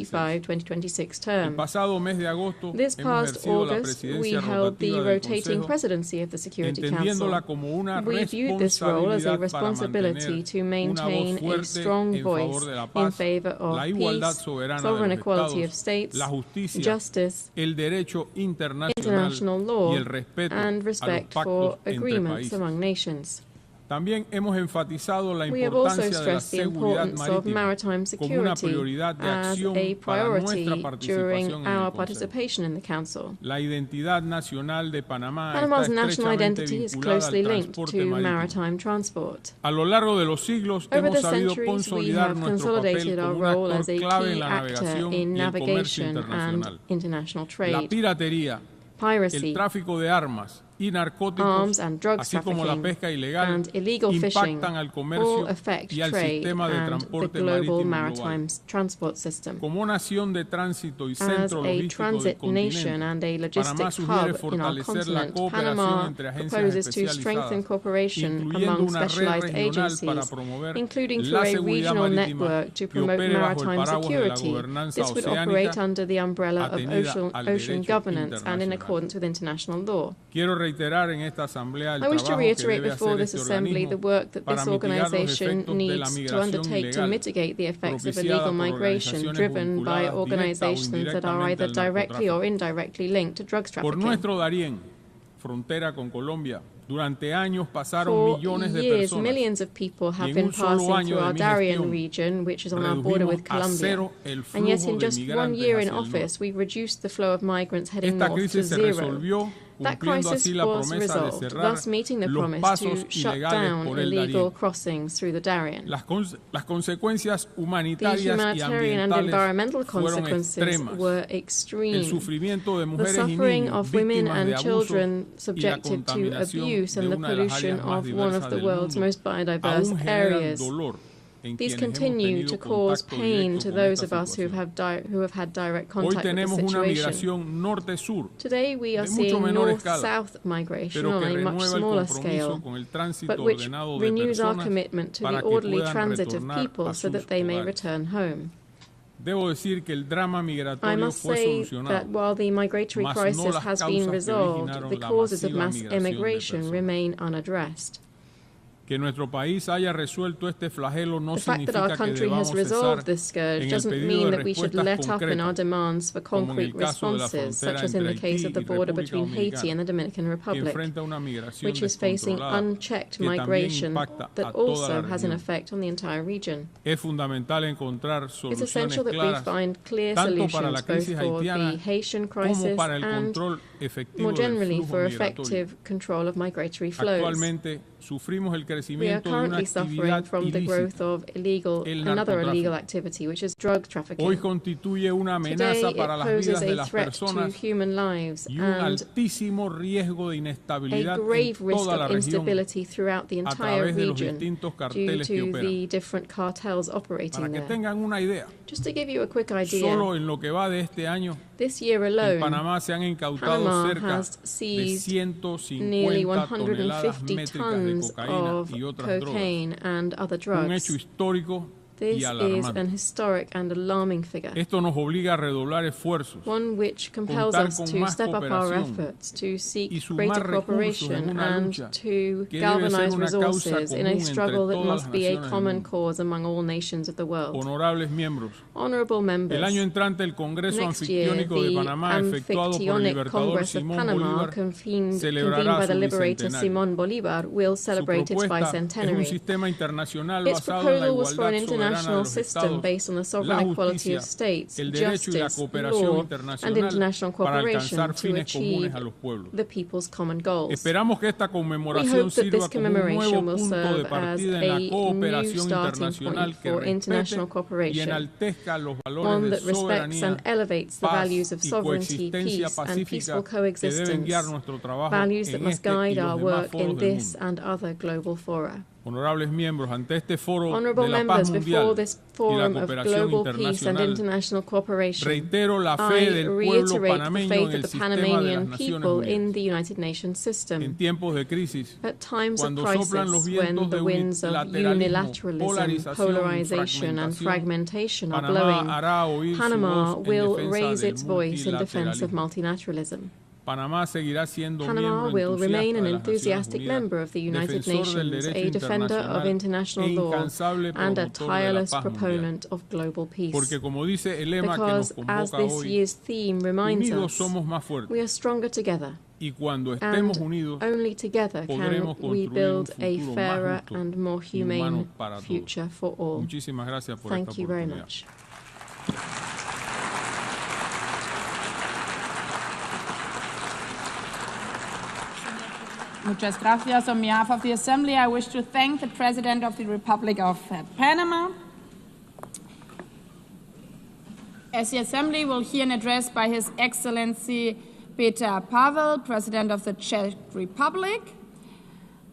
2025-2026 El term. pasado mes de agosto This hemos past ejercido la August, we presidencia held the rotativa del rotating Consejo, presidency of the Security entendiéndola Council. como una We viewed this role as a responsabilidad para responsibility to mantener maintain una voz a strong fuerte en favor voice de la in paz, favor of la igualdad peace, soberana de sovereign los equality of estados, states, la justicia, justice, el derecho internacional international law, y el respeto and a los respect pactos for entre agreements países. among nations. También hemos enfatizado la We have also importancia de la stressed the seguridad importance of marítima maritime como una security prioridad de as acción a para nuestra priority participación during en el our Consejo. participation in the Council. La identidad nacional de Panamá Panama's está national estrechamente identity is vinculada closely al linked transporte to marítimo. maritime transport. A lo largo de los siglos Over hemos the sabido centuries, we consolidar have nuestro papel consolidated our como un role as actor a clave en key la actor navegación in y el comercio navigation internacional. and international La trade. piratería, el Piracy, tráfico de armas y narcóticos, arms and drugs así como la trafficking, pesca ilegal, and illegal fishing impactan al all comercio affect y al trade sistema de and the transporte global marítimo maritime global. transport system. Como nación de tránsito y As centro a logístico del transit nation continente, and a Panamá logistics sugiere hub in our fortalecer la continent, cooperación Panama entre agencias proposes to strengthen especializadas, cooperation incluyendo among una red specialized regional para agencies, promover including la through a seguridad regional marítima network to que promote opere bajo el maritime paraguas de la security. gobernanza This would oceánica operate under the umbrella of atenida ocean al ocean derecho governance and in internacional. accordance with international law. Quiero reiterar en esta asamblea el I wish to trabajo que reiterate debe before hacer this este assembly the organismo work that para this mitigar los organization efectos de la needs to migración undertake to ilegal mitigate the effects of propiciada illegal por migration organizaciones driven by vinculadas directa o organizations that are either indirectamente al directly or narcotráfico. indirectly linked to drugs Por trafficking. nuestro Darién, frontera con Colombia, durante años pasaron For millones de years, personas. millions of people Y have en been un solo passing año through de our mi Darien gestión, region, which is on our border with redujimos a Colombia. cero el And yet, flujo in de just 1 migrantes year in hacia el office, norte. we've reduced the flow of migrants heading Esta north to crisis se zero. resolvió That cumpliendo crisis así la was promesa de resolved, cerrar thus meeting the los promise pasos to shut ilegales down por el illegal Darién. crossings through the Darien. Las consecuencias The humanitarias y humanitarian and ambientales environmental fueron consequences extremas. were El extreme. sufrimiento de The mujeres y suffering niños of women víctimas de and abuso children y la subjected to contaminación abuse de and the una de las pollution áreas más of one of diversas the del world's mundo most biodiverse aún generan areas. dolor en These quienes hemos continue to tenido cause contacto pain directo to con those esta of us who situación. have had direct Hoy contact with tenemos the una situation. migración norte-sur Today we are de mucho seeing menor escala, north-south migration pero on que a much renueva el smaller compromiso scale, con el tránsito but which ordenado de renews our personas commitment to para the que orderly puedan transit of retornar people a so sus that they may hogares. return home. Debo decir que el drama I migratorio must fue say solucionado, that while the migratory mas no crisis las has causas been que resolved, originaron the la causes of masiva mass migración de immigration personas. remain unaddressed. Que nuestro país haya resuelto este flagelo no The fact that our significa que country has debamos resolved cesar this scourge en el doesn't pedido mean de that we should respuestas let up in our concretas, demands for como en concrete el caso de la responses, frontera such as in the entre case of Haití the y border República between Haiti and the Dominican que Republic, enfrenta una migración which is facing descontrolada unchecked que también migration impacta that a toda also la has an región. effect on the entire region. Es fundamental encontrar It's soluciones essential that we claras find clear tanto para solutions la both crisis for the haitiana Haitian como crisis para el and control efectivo more del generally flujo for migratorio. effective control of migratory flows. Actualmente sufrimos el We are crecimiento de una currently suffering actividad from the growth ilícita. of another illegal activity, which is drug trafficking. Hoy constituye una Today amenaza it para las poses vidas de a las threat to personas human lives y un and altísimo riesgo de a inestabilidad grave en risk toda la of región instability throughout the a entire través de los region distintos due carteles que to operan. the different cartels operating Para que there. tengan una idea, Just to give you a quick idea, solo en lo que va de este año, this year en alone, Panamá se han incautado Panama cerca has de seized 150 nearly toneladas 150 métricas de tons cocaína of y otras drogas. cocaine and other Un hecho drugs. histórico This y is alarmante. an historic and alarming figure, Esto nos obliga a redoblar esfuerzos one which compels contar us con to más step up our cooperación efforts to y seek sumar greater recursos en cooperation una and lucha to que debe ser galvanize una causa resources in a común struggle entre that todas must be a las naciones del common mundo. cause among all nations of the world. Honorables miembros, Honorable el members, año entrante el Congreso next year Anfictiónico de the Panamá, efectuado por el Amphictyonic libertador Congress of Simón Panama, Bolívar, convened celebrará by the su liberator bicentenario. Simón Bolívar, will Su celebrate its propuesta es un bicentenary. sistema internacional Its basado en la proposal was for an igualdad soberana de international los system estados, based on the la sovereign equality justicia, of states, el derecho y la justice, cooperación law, and internacional international para cooperation alcanzar to fines achieve comunes a los pueblos. the people's common goals. Esperamos que esta We conmemoración hope that sirva this como un nuevo commemoration will punto de serve as partida en a la new cooperación starting internacional point que for international respete y cooperation, enaltezca los valores one de that respects soberanía, and elevates the paz values of y sovereignty, coexistencia peace, and pacífica peaceful que deben guiar coexistence, nuestro trabajo values that en must este y guide our los demás work in foros del this mundo. and other global fora. Honorables miembros, ante este foro Honorable de la members, paz before mundial this y la forum of cooperación global peace and internacional, international cooperation, reitero la I fe del pueblo reiterate the panameño faith en of el the sistema de las Panamanian Naciones people in Unidas. the United Nations En system. tiempos de crisis, At times of cuando crisis, soplan los when vientos the de winds of unilateralismo, unilateralism, polarization, and fragmentation are blowing, Panamá hará oír su Panama voz en will defensa raise del its voice in defense of multilateralismo. multilateralism. Panamá seguirá siendo Panama miembro will remain an entusiasta de las Naciones enthusiastic Unidas, member of the United defensor del Nations, derecho a defender of international e law, incansable and a promotor de la tireless paz mundial. proponent of global peace. Porque como dice el lema que nos Because, as convoca this hoy, year's theme reminds unidos us, somos más fuertes. we are stronger together, Y cuando and estemos unidos, only together can podremos we construir un build a futuro más fairer justo and more y humano humane para todos. future for all. Muchísimas gracias por Thank esta you very oportunidad. much. Muchas gracias. On behalf of the Assembly, I wish to thank the President of the Republic of Panama. As the Assembly will hear an address by His Excellency Peter Pavel, President of the Czech Republic,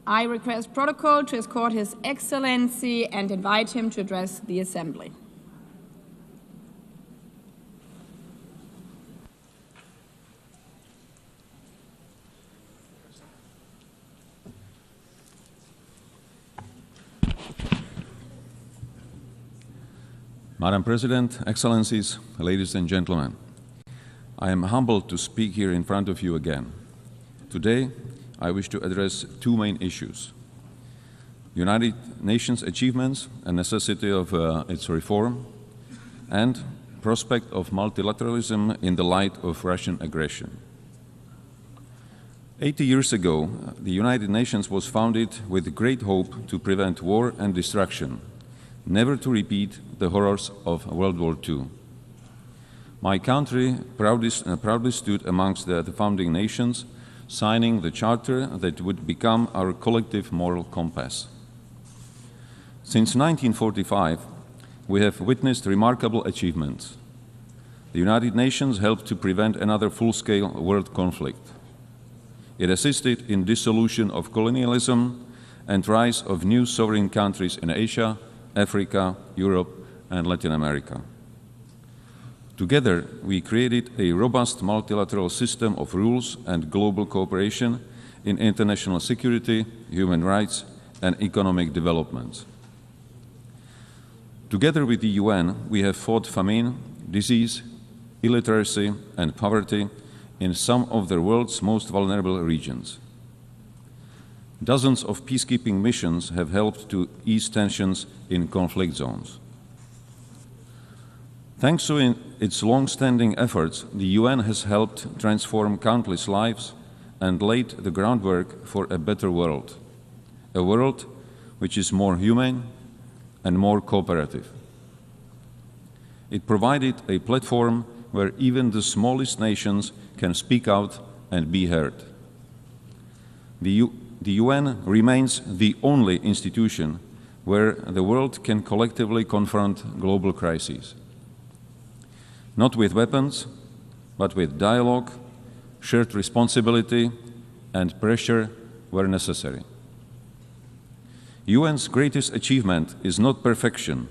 I request protocol to escort His Excellency and invite him to address the Assembly. Madam President, Excellencies, ladies and gentlemen, I am humbled to speak here in front of you again. Today, I wish to address two main issues: United Nations achievements and necessity of its reform, and prospect of multilateralism in the light of Russian aggression. 80 years ago, the United Nations was founded with great hope to prevent war and destruction, never to repeat the horrors of World War II. My country proudly stood amongst the founding nations signing the charter that would become our collective moral compass. Since 1945, we have witnessed remarkable achievements. The United Nations helped to prevent another full-scale world conflict. It assisted in dissolution of colonialism and rise of new sovereign countries in Asia, Africa, Europe, and Latin America. Together, we created a robust multilateral system of rules and global cooperation in international security, human rights, and economic development. Together with the UN, we have fought famine, disease, illiteracy, and poverty in some of the world's most vulnerable regions. Dozens of peacekeeping missions have helped to ease tensions in conflict zones. Thanks to its long-standing efforts, the UN has helped transform countless lives and laid the groundwork for a better world, a world which is more humane and more cooperative. It provided a platform where even the smallest nations can speak out and be heard. The UN remains the only institution where the world can collectively confront global crises. Not with weapons, but with dialogue, shared responsibility, and pressure where necessary. UN's greatest achievement is not perfection,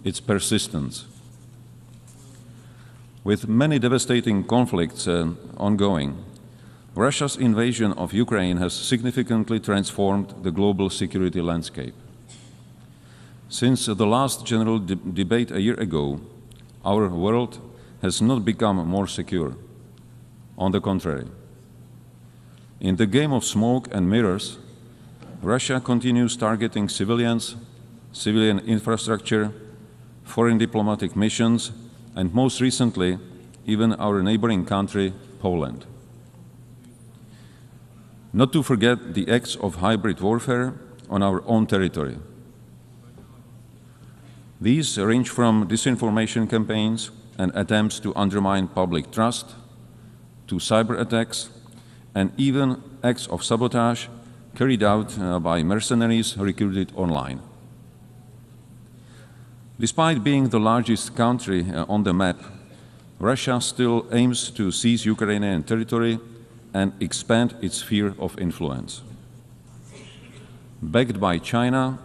it's persistence. With many devastating conflicts ongoing, Russia's invasion of Ukraine has significantly transformed the global security landscape. Since the last general debate a year ago, our world has not become more secure. On the contrary. In the game of smoke and mirrors, Russia continues targeting civilians, civilian infrastructure, foreign diplomatic missions, and most recently, even our neighboring country, Poland. Not to forget the acts of hybrid warfare on our own territory. These range from disinformation campaigns and attempts to undermine public trust, to cyber attacks, and even acts of sabotage carried out by mercenaries recruited online. Despite being the largest country on the map, Russia still aims to seize Ukrainian territory and expand its sphere of influence. Backed by China,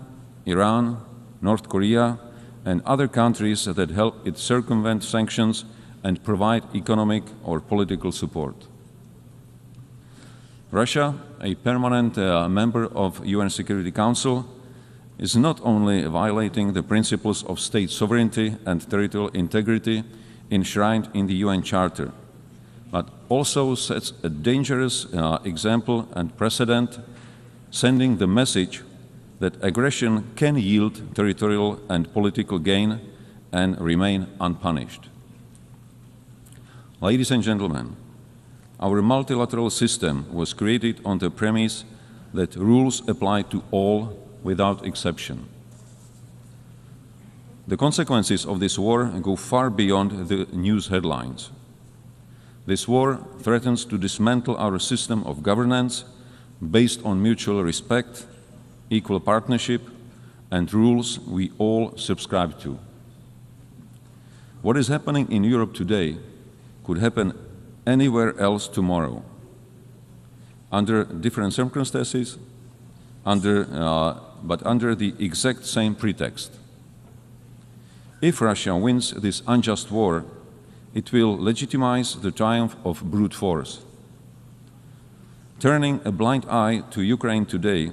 Iran, North Korea, and other countries that help it circumvent sanctions and provide economic or political support. Russia, a permanent member of UN Security Council, is not only violating the principles of state sovereignty and territorial integrity enshrined in the UN Charter, but also sets a dangerous example and precedent, sending the message that aggression can yield territorial and political gain and remain unpunished. Ladies and gentlemen, our multilateral system was created on the premise that rules apply to all without exception. The consequences of this war go far beyond the news headlines. This war threatens to dismantle our system of governance based on mutual respect, equal partnership, and rules we all subscribe to. What is happening in Europe today could happen anywhere else tomorrow, under different circumstances, but under the exact same pretext. If Russia wins this unjust war, it will legitimize the triumph of brute force. Turning a blind eye to Ukraine today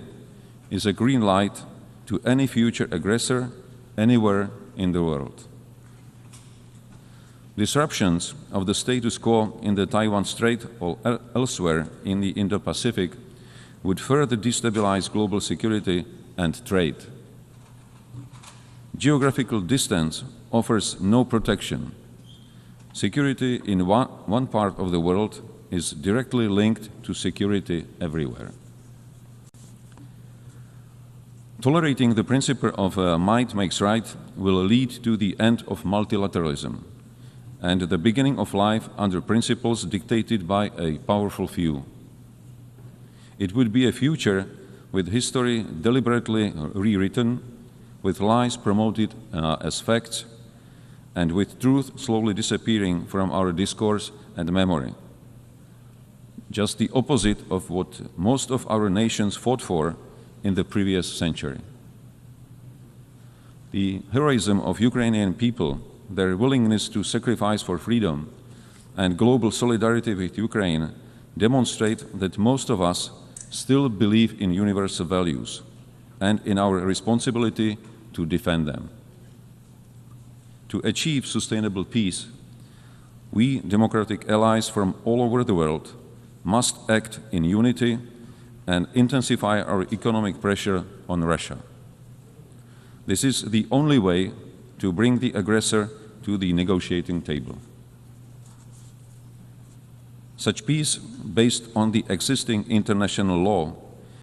is a green light to any future aggressor anywhere in the world. Disruptions of the status quo in the Taiwan Strait or elsewhere in the Indo-Pacific would further destabilize global security and trade. Geographical distance offers no protection. Security in one part of the world is directly linked to security everywhere. Tolerating the principle of might makes right will lead to the end of multilateralism and the beginning of life under principles dictated by a powerful few. It would be a future with history deliberately rewritten, with lies promoted as facts, and with truth slowly disappearing from our discourse and memory. Just the opposite of what most of our nations fought for in the previous century. The heroism of Ukrainian people, their willingness to sacrifice for freedom, and global solidarity with Ukraine demonstrate that most of us still believe in universal values and in our responsibility to defend them. To achieve sustainable peace, we democratic allies from all over the world must act in unity and intensify our economic pressure on Russia. This is the only way to bring the aggressor to the negotiating table. Such peace, based on the existing international law,